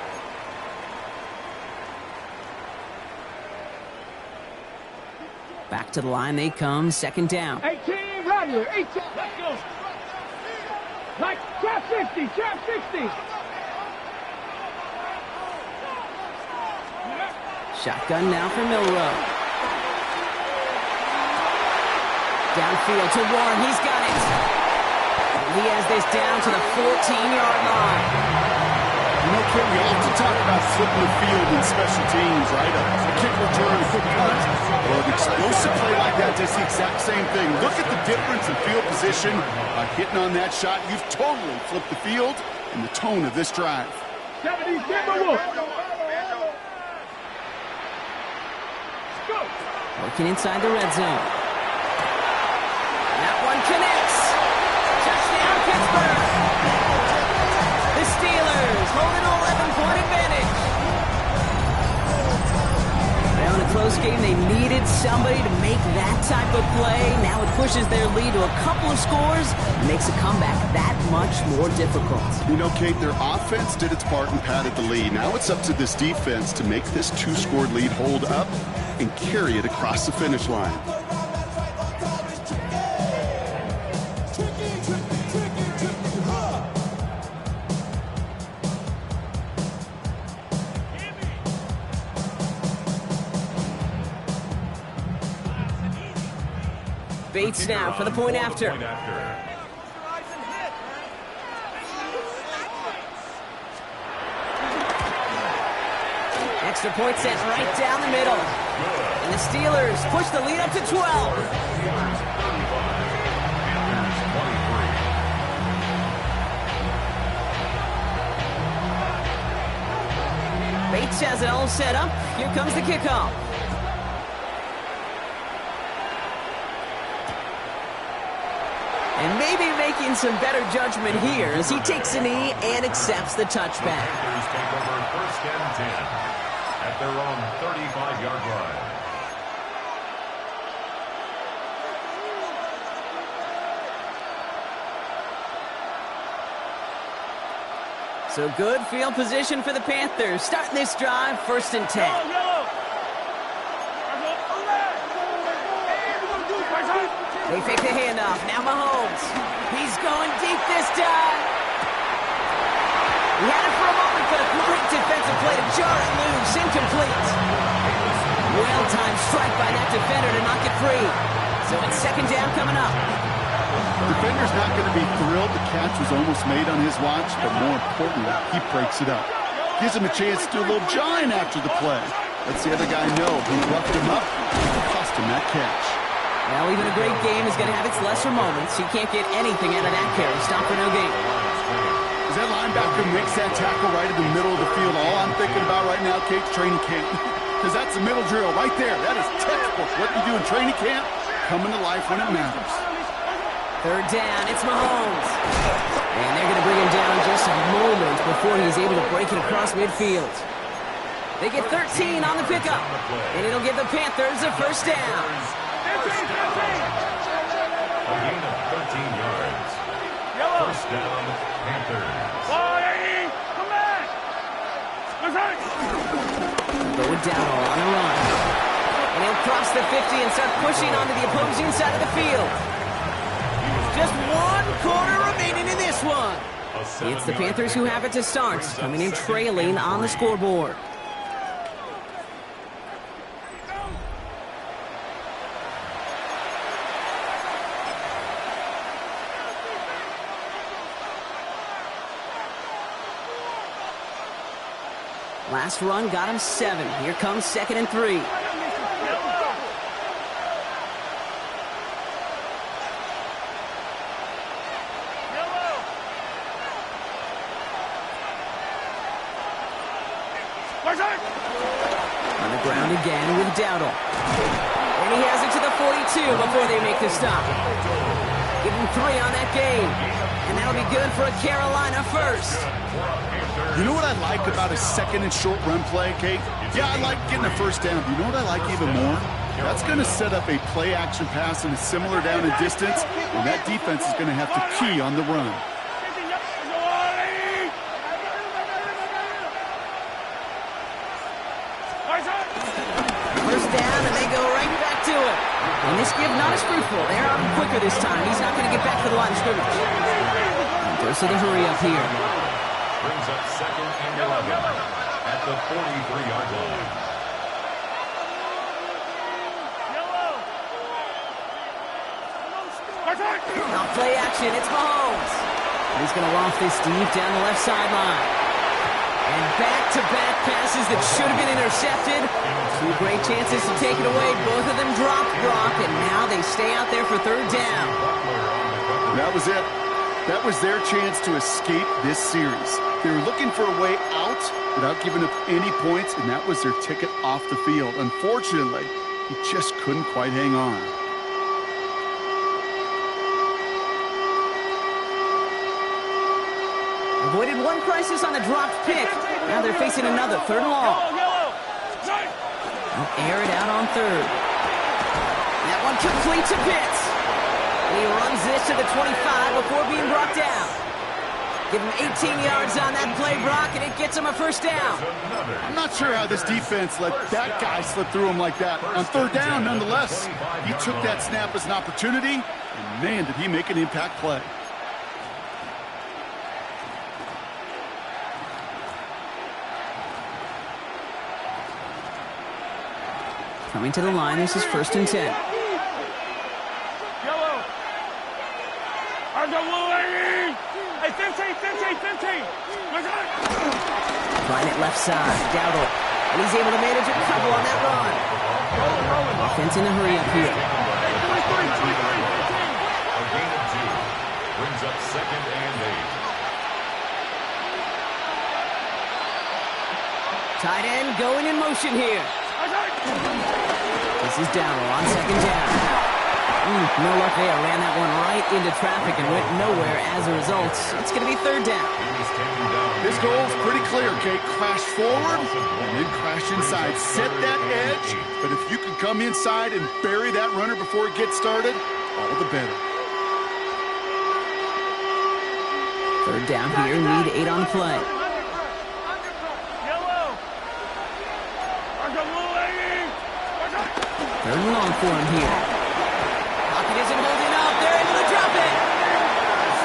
Back to the line they come, 2nd down. 18, right here, 18. Let's go. Like, trap 60, trap 60. Shotgun now for Milrow. Downfield to Warren, he's got it. He has this down to the 14-yard line. You know, Ken, we often talk about flipping the field in special teams, right? A kick return, a quick cut. Well, an explosive play like that does the exact same thing. Look at the difference in field position. By hitting on that shot, you've totally flipped the field and the tone of this drive. 70 Timberwolves. Go. Working inside the red zone. That one connects. Touchdown, Pittsburgh. The Steelers hold an 11-point advantage. Well, in a close game, they needed somebody to make that type of play. Now it pushes their lead to a couple of scores and makes a comeback that much more difficult. You know, Kate, their offense did its part and padded the lead. Now it's up to this defense to make this 2-score lead hold up and carry it across the finish line. Bates now for the point after. Extra point sent right down the middle. And the Steelers push the lead up to 12. Bates has it all set up. Here comes the kickoff. And maybe making some better judgment here as he takes a knee and accepts the touchback. Panthers take over 1st and 10 at their own 35-yard line. So good field position for the Panthers. Starting this drive, 1st and 10. They fake the handoff. Now Mahomes. He's going deep this time. He had it for a moment, but a great defensive play to jar it loose. Incomplete. Well-timed strike by that defender to knock it free. So it's 2nd down coming up. Defender's not going to be thrilled the catch was almost made on his watch, but more importantly, he breaks it up. Gives him a chance to do a little jawing after the play. Lets the other guy know he roughed him up and cost him that catch. Well, even a great game is going to have its lesser moments. You can't get anything out of that carry. Stop for no gain. As that linebacker makes that tackle right in the middle of the field, all I'm thinking about right now, Kate's training camp. Because that's the middle drill right there. That is textbook. What you do in training camp, coming to life when it matters. 3rd down, it's Mahomes. And they're going to bring him down just a moment before he's able to break it across midfield. They get 13 on the pickup, and it'll give the Panthers a 1st down. A gain of 13 yards. 1st down, Panthers. Going down on a run. And he'll cross the 50 and start pushing onto the opposing side of the field. Just 1 quarter remaining in this one. It's the Panthers who have it to start, coming in trailing on the scoreboard. Last run got him 7. Here comes 2nd and 3. On the ground again with Dawgbalz. And he has it to the 42 before they make the stop. Give him 3 on that game. And that'll be good for a Carolina 1st. You know what I like about a 2nd and short run play, Kate? Yeah, I like getting a 1st down. But you know what I like even more? That's going to set up a play-action pass in a similar down and distance, and that defense is going to have to key on the run. 1st down, and they go right back to it. And this give not as fruitful. They're on him quicker this time. He's not going to get back to the line of scrimmage. Goes to the hurry up here. Brings up 2nd and 11 at the 43-yard line. Now play action, it's Mahomes. He's going to loft this deep down the left sideline. And back-to-back passes that should have been intercepted. 2 great chances to take it away. Both of them dropped, Brock, and now they stay out there for 3rd down. That was it. That was their chance to escape this series. They were looking for a way out without giving up any points, and that was their ticket off the field. Unfortunately, he just couldn't quite hang on. Avoided one crisis on the dropped pick. Now they're facing another 3rd and long. They'll air it out on 3rd. That one complete to Pitts. And he runs this to the 25 before being brought down. Give him 18 yards on that play, Brock, and it gets him a 1st down. I'm not sure how this defense let that guy slip through him like that. On 3rd down, nonetheless, he took that snap as an opportunity, and man, did he make an impact play. Coming to the line, this is 1st and 10. Trying it left side, Dawgbalz. And he's able to manage a couple on that run. Offense in a hurry up here. A gain of 2 brings up 2nd and 8. Tight end going in motion here. This is Dawgbalz on 2nd down. No luck there. Ran that one right into traffic and went nowhere as a result. It's going to be third down. This goal is pretty clear, Kate. Crash forward and then crash inside. Set that edge, but if you can come inside and bury that runner before it gets started, all the better. Third down here, need 8 on the play. Third and long for him here. Pocket isn't holding up. They're able to drop it.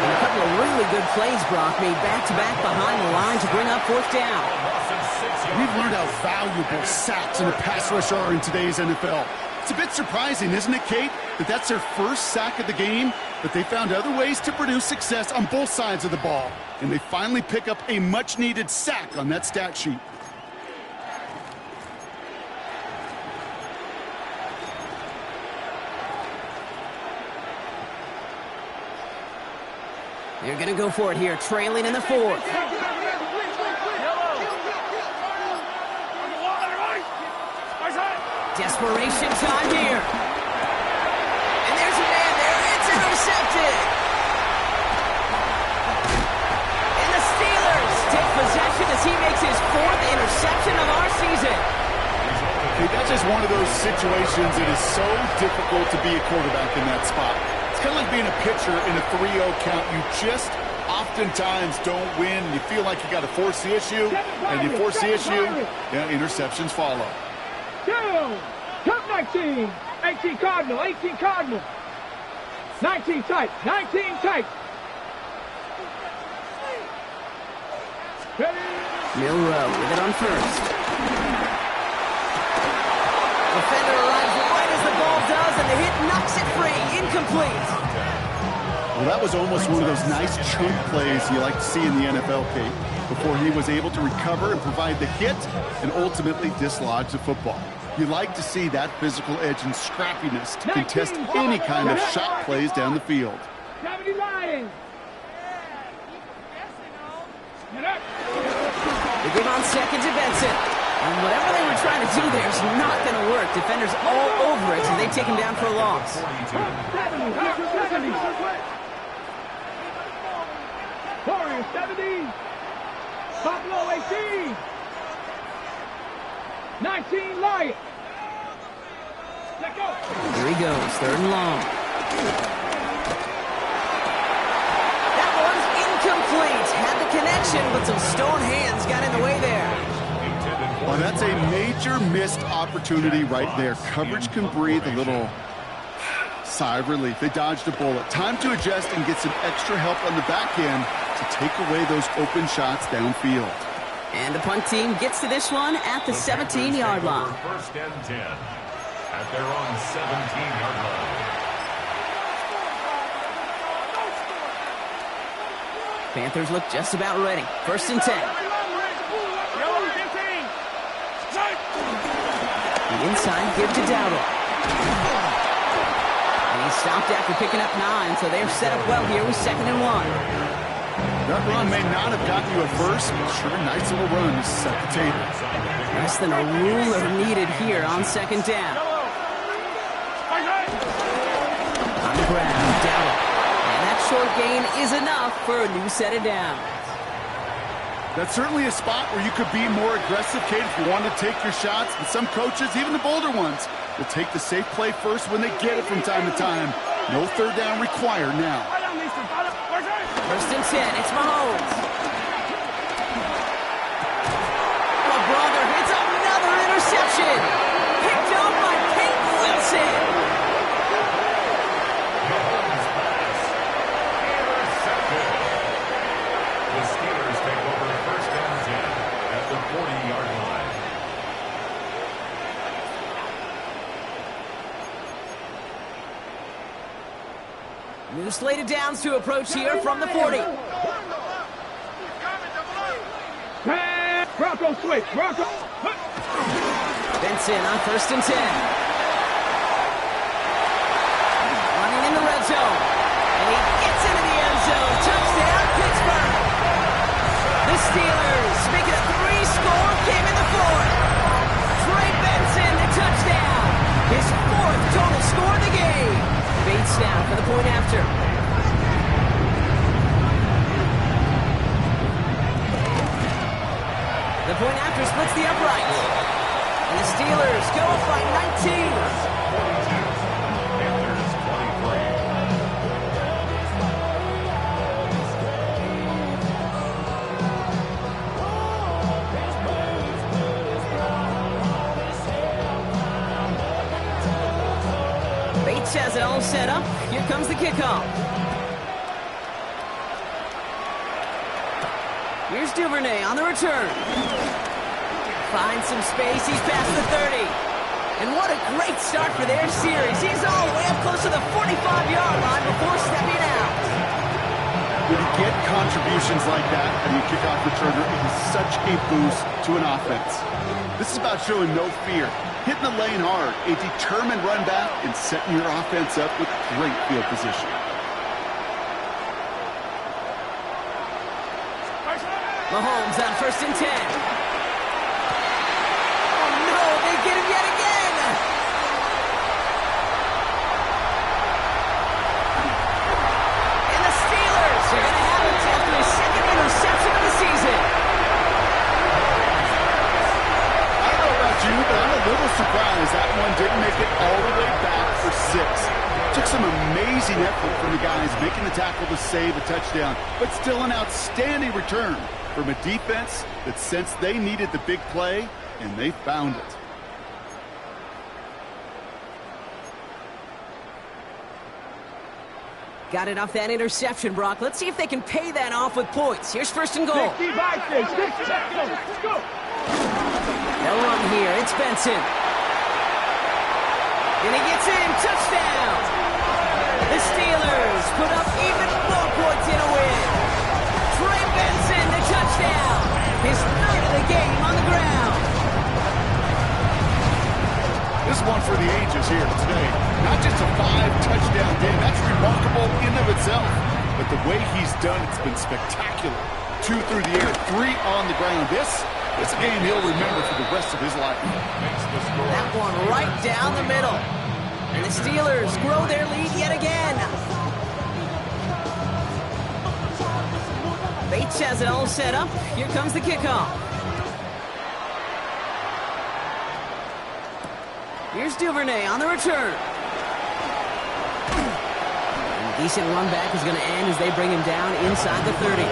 And a couple of really good plays, Brock, made back-to-back behind the line to bring up fourth down. We've learned how valuable sacks and the pass rush are in today's NFL. It's a bit surprising, isn't it, Kate, that that's their first sack of the game, but they found other ways to produce success on both sides of the ball. And they finally pick up a much-needed sack on that stat sheet. They're going to go for it here, trailing in the fourth. Desperation time here. And there's a man there. It's intercepted. And the Steelers take possession as he makes his 4th interception of our season. Okay, that's just one of those situations that is so difficult to be a quarterback in that spot. It's kind of like being a pitcher in a 3-0 count. You just oftentimes don't win. You feel like you got to force the issue, and you force the issue, yeah, interceptions follow. Come 19. 18 Cardinal. 18 Cardinal. 19 tight. 19 tight. Milrow with it on first. Defender arrives right as the ball does, and the hit knocks it free. Incomplete. Well, that was almost one of those nice chunk plays you like to see in the NFL, Kate, before he was able to recover and provide the hit and ultimately dislodge the football. You like to see that physical edge and scrappiness to contest any kind of shot plays down the field. 70 Lions. They give on second to Benson. And whatever they were trying to do there is not going to work. Defenders all over it, so they take him down for a loss. 70. Warriors 70. Buffalo 18. 19 Lions. Let go. Here he goes, third and long. That one's incomplete. Had the connection, but some stone hands got in the way there. Well, that's a major missed opportunity right there. Coverage can breathe a little sigh of relief. They dodged a bullet. Time to adjust and get some extra help on the back end to take away those open shots downfield. And the punt team gets to this one at the 17-yard line. First and 10 at their own 17-yard line. Panthers look just about ready. First and 10. The inside give to Dawgbalz. And he stopped after picking up 9, so they're set up well here with 2nd and 1. That run may not have gotten you a first, but sure, nice little run to set the table. Less than a ruler needed here on 2nd down. On the ground, Dawgbalz. And that short gain is enough for a new set of downs. That's certainly a spot where you could be more aggressive, Kate, if you want to take your shots. And some coaches, even the bolder ones, will take the safe play first when they get it from time to time. No third down required now. First and 10, it's Mahomes. My brother hits another interception. Picked up by Peyton Wilson. The Steelers take over first and 10 at the 40-yard line. New slate of downs to approach here from the 40. Bronco switch. Bronco. Benson on first and 10. Running in the red zone. And he gets into the end zone. Touchdown, Pittsburgh. The Steelers make it a 3-score game in the 4th. Trey Benson, the touchdown. His 4th total score of the game. Bates now for the point after. The point after splits the uprights. And the Steelers go up by 19. Panthers 23. Bates has it all set up. Here comes the kickoff. Here's Duvernay on the return. Finds some space. He's past the 30. And what a great start for their series. He's all the way up close to the 45-yard line before stepping out. When you get contributions like that and you kickoff returner, it is such a boost to an offense. This is about showing no fear, hitting the lane hard, a determined run back, and setting your offense up with great field position. Mahomes on 1st and 10. Oh no, they get him yet again! And the Steelers are going to have him after his second interception of the season. I don't know about you, but I'm a little surprised that one didn't make it all the way back for 6. Took some amazing effort from the guys making the tackle to save a touchdown, but still an outstanding return from a defense that sensed they needed the big play, and they found it. Got it off that interception, Brock. Let's see if they can pay that off with points. Here's 1st and goal. 65, 6, let's go. They'll run here. It's Benson. And he gets in. Touchdown. The Steelers put up even more points in a win. Trey Benson, the touchdown. His 3rd of the game on the ground. This one for the ages here today. Not just a 5-touchdown game. That's remarkable in of itself. But the way he's done, it's been spectacular. 2 through the air, 3 on the ground. This a game he'll remember for the rest of his life. That one right down the middle. And the Steelers grow their lead yet again. Bates has it all set up. Here comes the kickoff. Here's Duvernay on the return. And a decent run back is going to end as they bring him down inside the 30.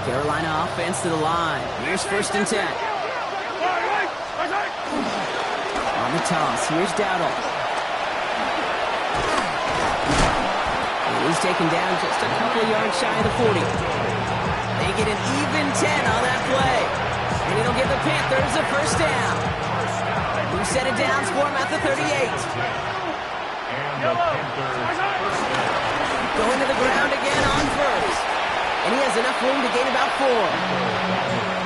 Carolina offense to the line. Here's 1st and 10. On the toss, here's Dawgbalz. He's taken down just a couple of yards shy of the 40. They get an even 10 on that play. And it'll give the Panthers a 1st down. Who set it down for him at the 38. Going to the ground again on 1st. And he has enough room to gain about 4.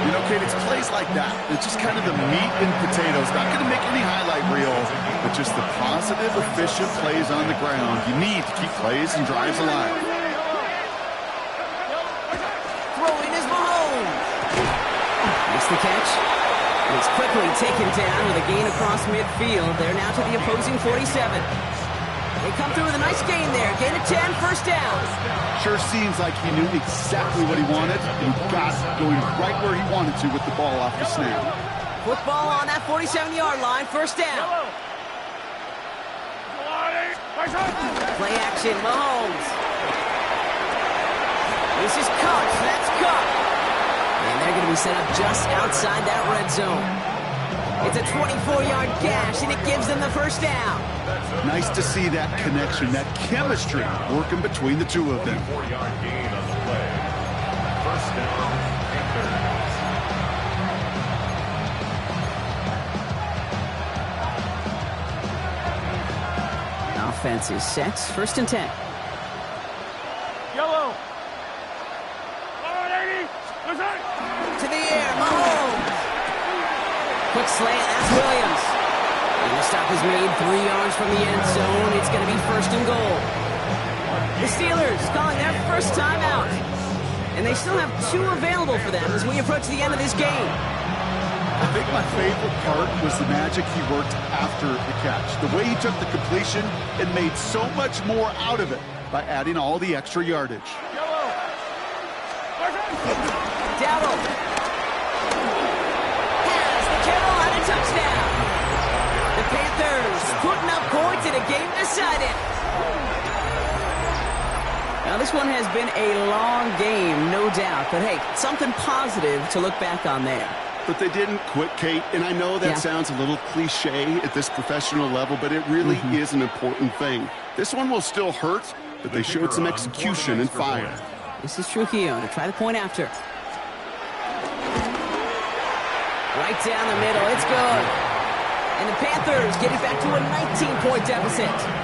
You know, Kate, it's plays like that. It's just kind of the meat and potatoes. Not going to make any highlight reels, but just the positive, efficient plays on the ground. You need to keep plays and drives alive. Throwing is Mahomes. Makes the catch. And it's quickly taken down with a gain across midfield. They're now to the opposing 47. They come through with a nice gain there. Gain of 10, 1st down. Sure seems like he knew exactly what he wanted, and he got it going right where he wanted to with the ball off the snap. Football on that 47-yard line, 1st down. Play action, Mahomes. This is caught. That's caught. And they're going to be set up just outside that red zone. It's a 24-yard gash, and it gives them the 1st down. Nice to see that connection, that chemistry working between the two of them. 4-yard gain on the play. 1st down, Panthers. Offense is set. 1st and 10. Yellow. To the air, Mahomes. Quick slant, that's Williams. And the stop is made 3 yards from the end zone. It's going to be 1st and goal. The Steelers calling their 1st timeout. And they still have 2 available for them as we approach the end of this game. I think my favorite part was the magic he worked after the catch. The way he took the completion and made so much more out of it by adding all the extra yardage. Dowdle has the Carolina touchdown. The Panthers putting up points in a game decided. Now, this one has been a long game, no doubt. But, hey, something positive to look back on there. But they didn't quit, Kate. And I know that sounds a little cliche at this professional level, but it really is an important thing. This one will still hurt, but they showed some execution and fire. This is Trujillo to try the point after. Right down the middle. It's good. And the Panthers get it back to a 19-point deficit.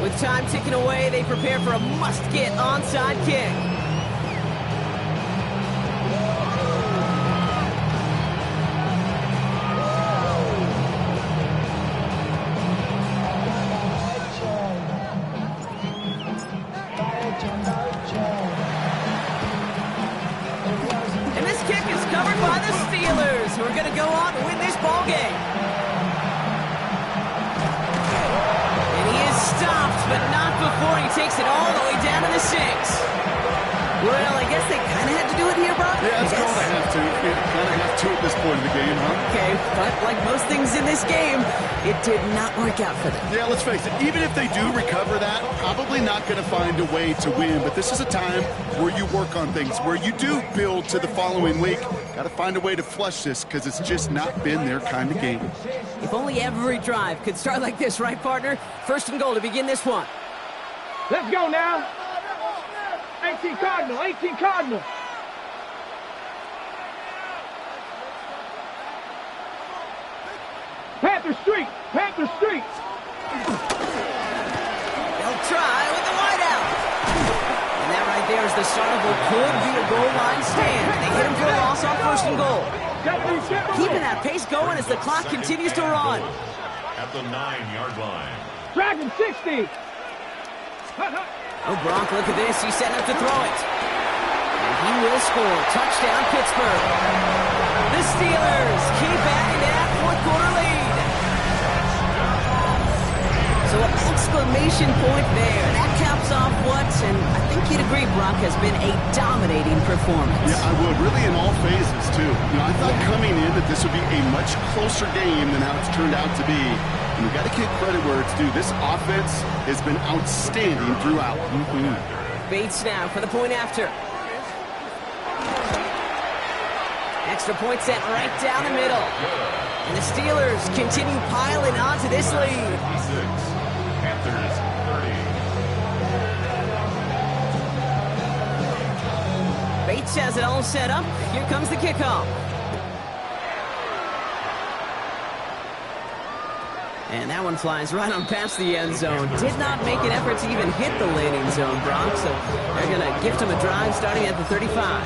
With time ticking away, they prepare for a must-get onside kick. And this kick is covered by the Steelers, who are going to go on to win this ball game. Stopped, but not before he takes it all the way down to the 6. Well, I guess they kind of had to do it here, Brock. Yeah, it's called a have to. You kind of have to at this point in the game, huh? Okay, but like most things in this game, it did not work out for them. Yeah, let's face it. Even if they do recover that, probably not going to find a way to win. But this is a time where you work on things, where you do build to the following week. Got to find a way to flush this because it's just not been their kind of game. If only every drive could start like this, right, partner? 1st and goal to begin this one. Let's go now. 18 Cardinal, 18 Cardinal. Panther Street, Panther Street. They'll try with the wideout. And that right there is the start of what could be a goal line stand. They hit him for a loss on 1st and goal. Keeping that pace going as the clock continues to run. At the 9-yard line. Dragon 60. Oh, Bronk, look at this. He's setting up to throw it. And he will score. Touchdown, Pittsburgh. The Steelers keep adding that 4th quarter lead. So an exclamation point there. That caps off what, and I think you'd agree, Brock, has been a dominating performance. Yeah, I would. Really in all phases, too. You know, I thought coming in that this would be a much closer game than how it's turned out to be. And we've got to give credit where it's due. This offense has been outstanding throughout. Bates now for the point after. Extra point set right down the middle. And the Steelers continue piling on to this lead. Panthers 30. Bates has it all set up. Here comes the kickoff. And that one flies right on past the end zone. Did not make an effort to even hit the landing zone, Brock. So they're going to gift him a drive starting at the 35.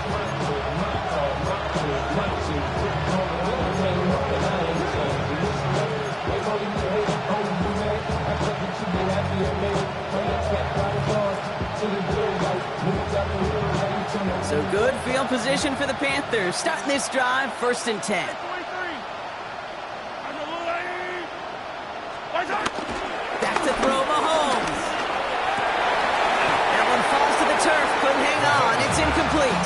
So good field position for the Panthers. Starting this drive, 1st and 10. Back to throw Mahomes. That one falls to the turf. Couldn't hang on. It's incomplete.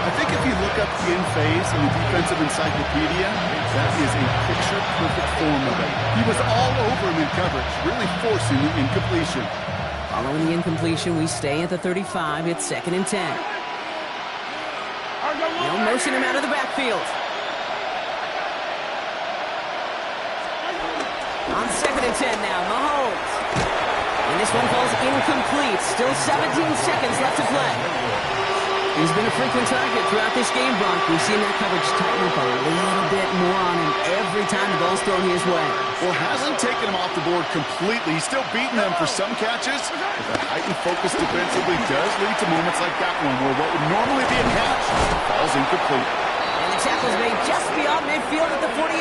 I think if you look up in phase in the defensive encyclopedia, that is a picture-perfect form of it. He was all over him in coverage, really forcing the incompletion. Following the incompletion, we stay at the 35. It's 2nd and 10. They'll motion him out of the backfield. On 2nd and 10 now, Mahomes. And this one falls incomplete. Still 17 seconds left to play. He's been a frequent target throughout this game, Bronk. We've seen that coverage tighten up a little bit more on him every time the ball's thrown his way. Well, hasn't taken him off the board completely. He's still beating them for some catches, but that heightened focus defensively does lead to moments like that one where what would normally be a catch falls incomplete. And the tackle's made just beyond midfield at the 48.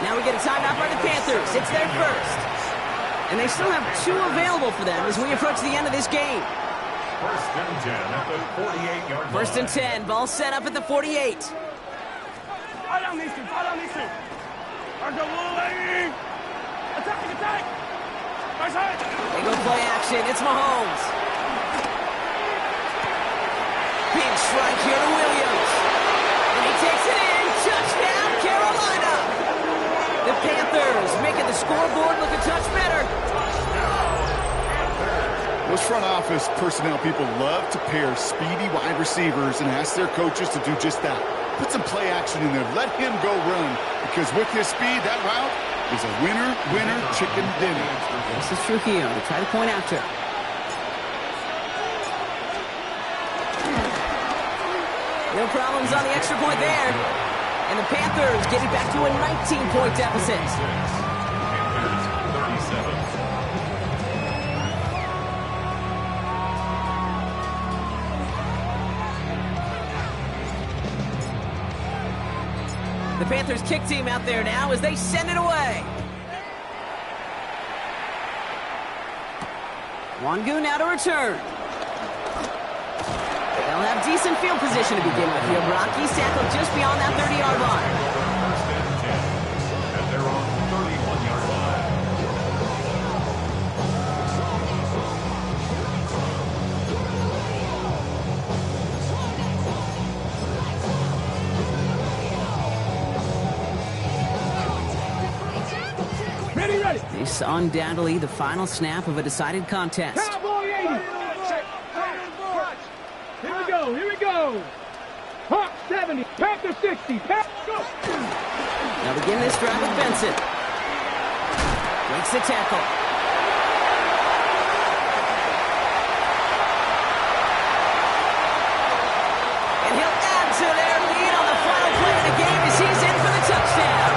Now we get a timeout by the Panthers. It's their first. And they still have 2 available for them as we approach the end of this game. First and 10 at the 48-yard line. First and 10, ball set up at the 48. Fall down these two. Fall down these two. Attack, attack. Right side. They go play action. It's Mahomes. Big strike here to Williams. And he takes it in. Touchdown, Carolina. The Panthers making the scoreboard look a touch better. Those front office personnel people love to pair speedy wide receivers and ask their coaches to do just that. Put some play action in there. Let him go run. Because with his speed, that route is a winner, chicken dinner. This is Trujillo to try to point after. No problems on the extra point there. And the Panthers getting back to a 19-point deficit. Panthers 37. The Panthers kick team out there now as they send it away. Wangu now to return. They'll have decent field position to begin with here. Brockie's tackled just beyond that 30-yard line. First and 10 at their own 31-yard line. Ready. This undoubtedly the final snap of a decided contest. Cowboy 80. Here we go. Hawk 70. Panther 60. Go. Now begin this drive with Benson. Breaks the tackle. And he'll add to their lead on the final play of the game as he's in for the touchdown.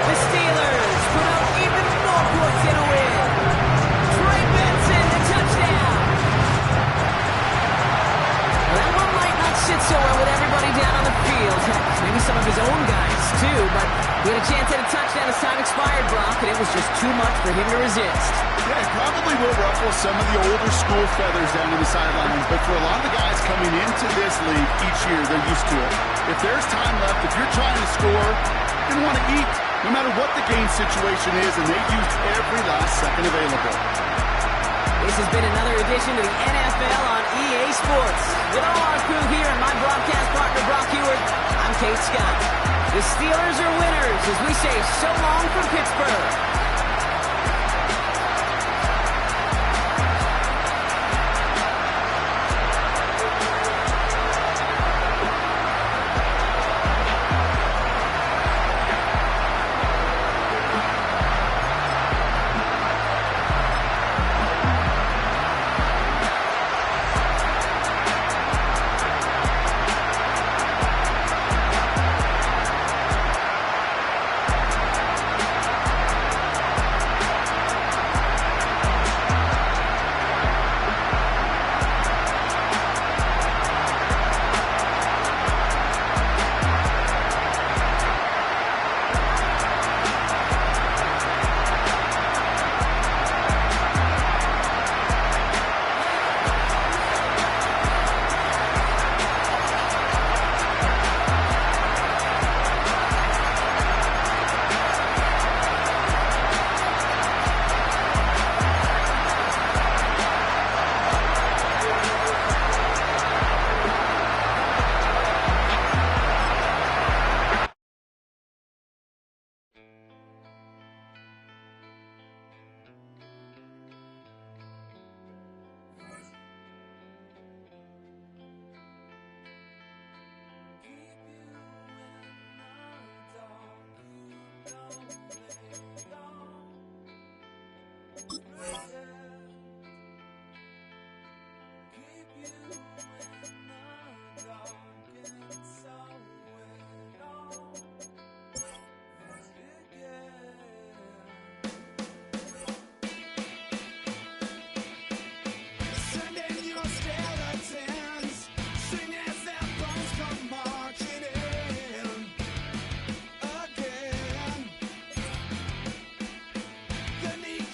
The Steelers put up even more points in a win. Trey Benson, the touchdown. Well, that one might not sit so well with everybody down on the field. Maybe some of his own guys, too. But he had a chance at a touchdown as time expired, Brock, and it was just too much for him to resist. Yeah, it probably will ruffle some of the older school feathers down in the sidelines, but for a lot of the guys coming into this league each year, they're used to it. If there's time left, if you're trying to score, you're going to want to eat, no matter what the game situation is, and they've used every last second available. This has been another edition of the NFL on EA Sports. With all our crew here and my broadcast partner, Brock Heward, I'm Kate Scott. The Steelers are winners as we say so long from Pittsburgh.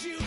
You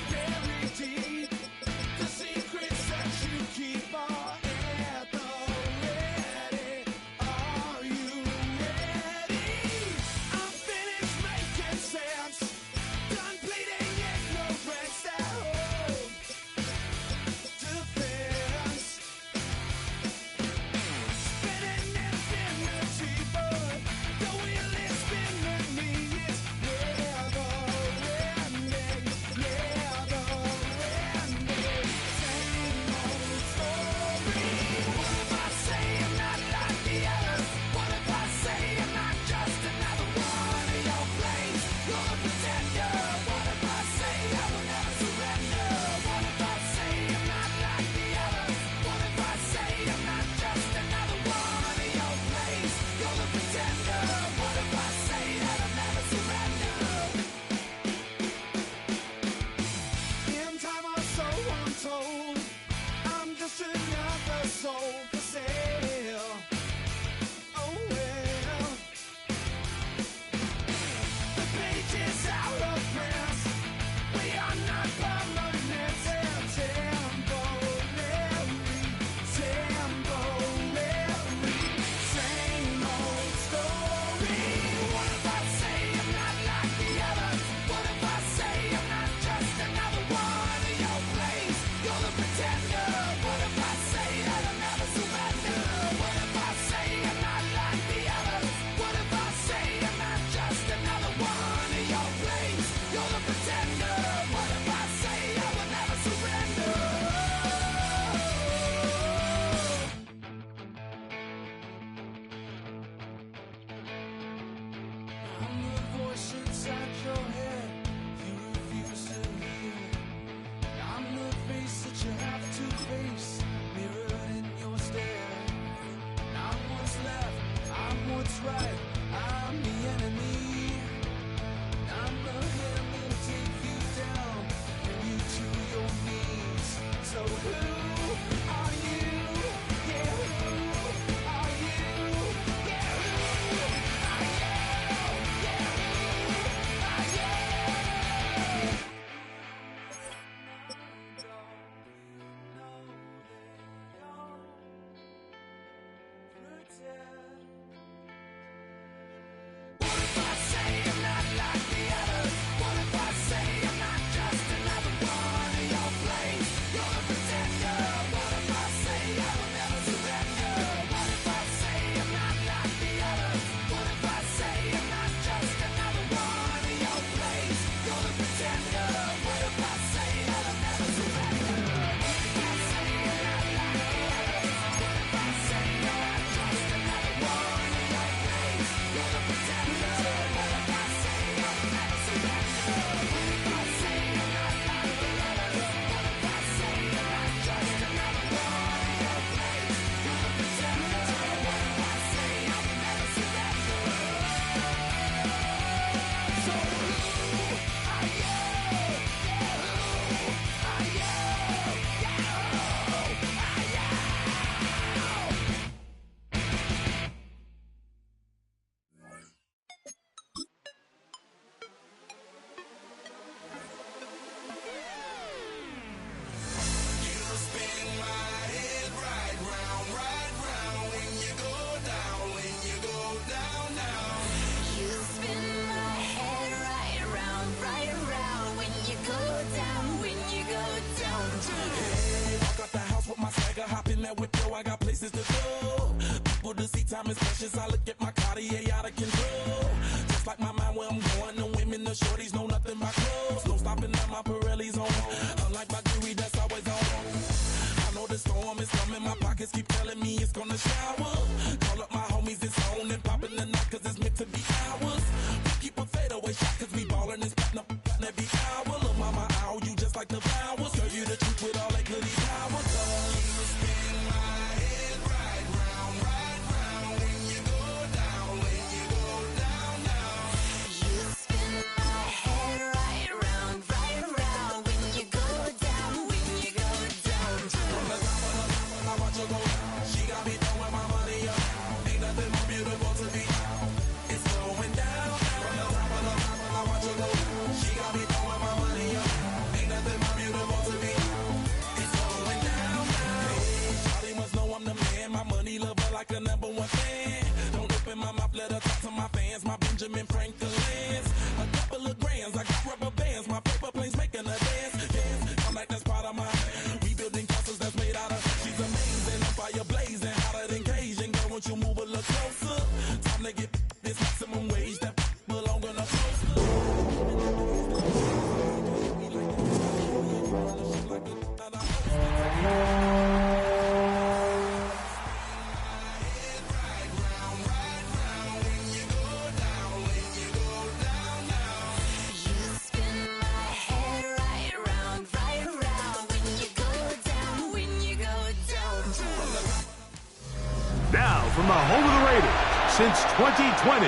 from the home of the Raiders since 2020.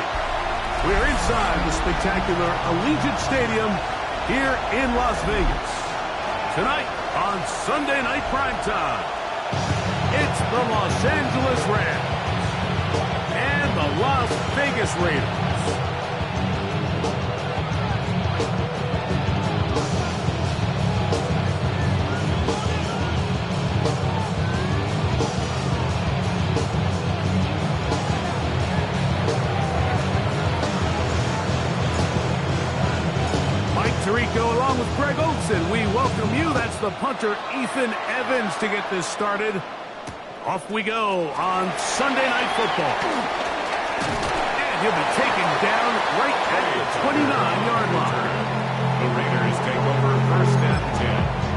We're inside the spectacular Allegiant Stadium here in Las Vegas. Tonight on Sunday Night Primetime, it's the Los Angeles Rams and the Las Vegas Raiders. Tirico along with Greg Olson. We welcome you. That's the punter, Ethan Evans, to get this started. Off we go on Sunday Night Football. And he'll be taken down right at the 29-yard line. The Raiders take over 1st and 10.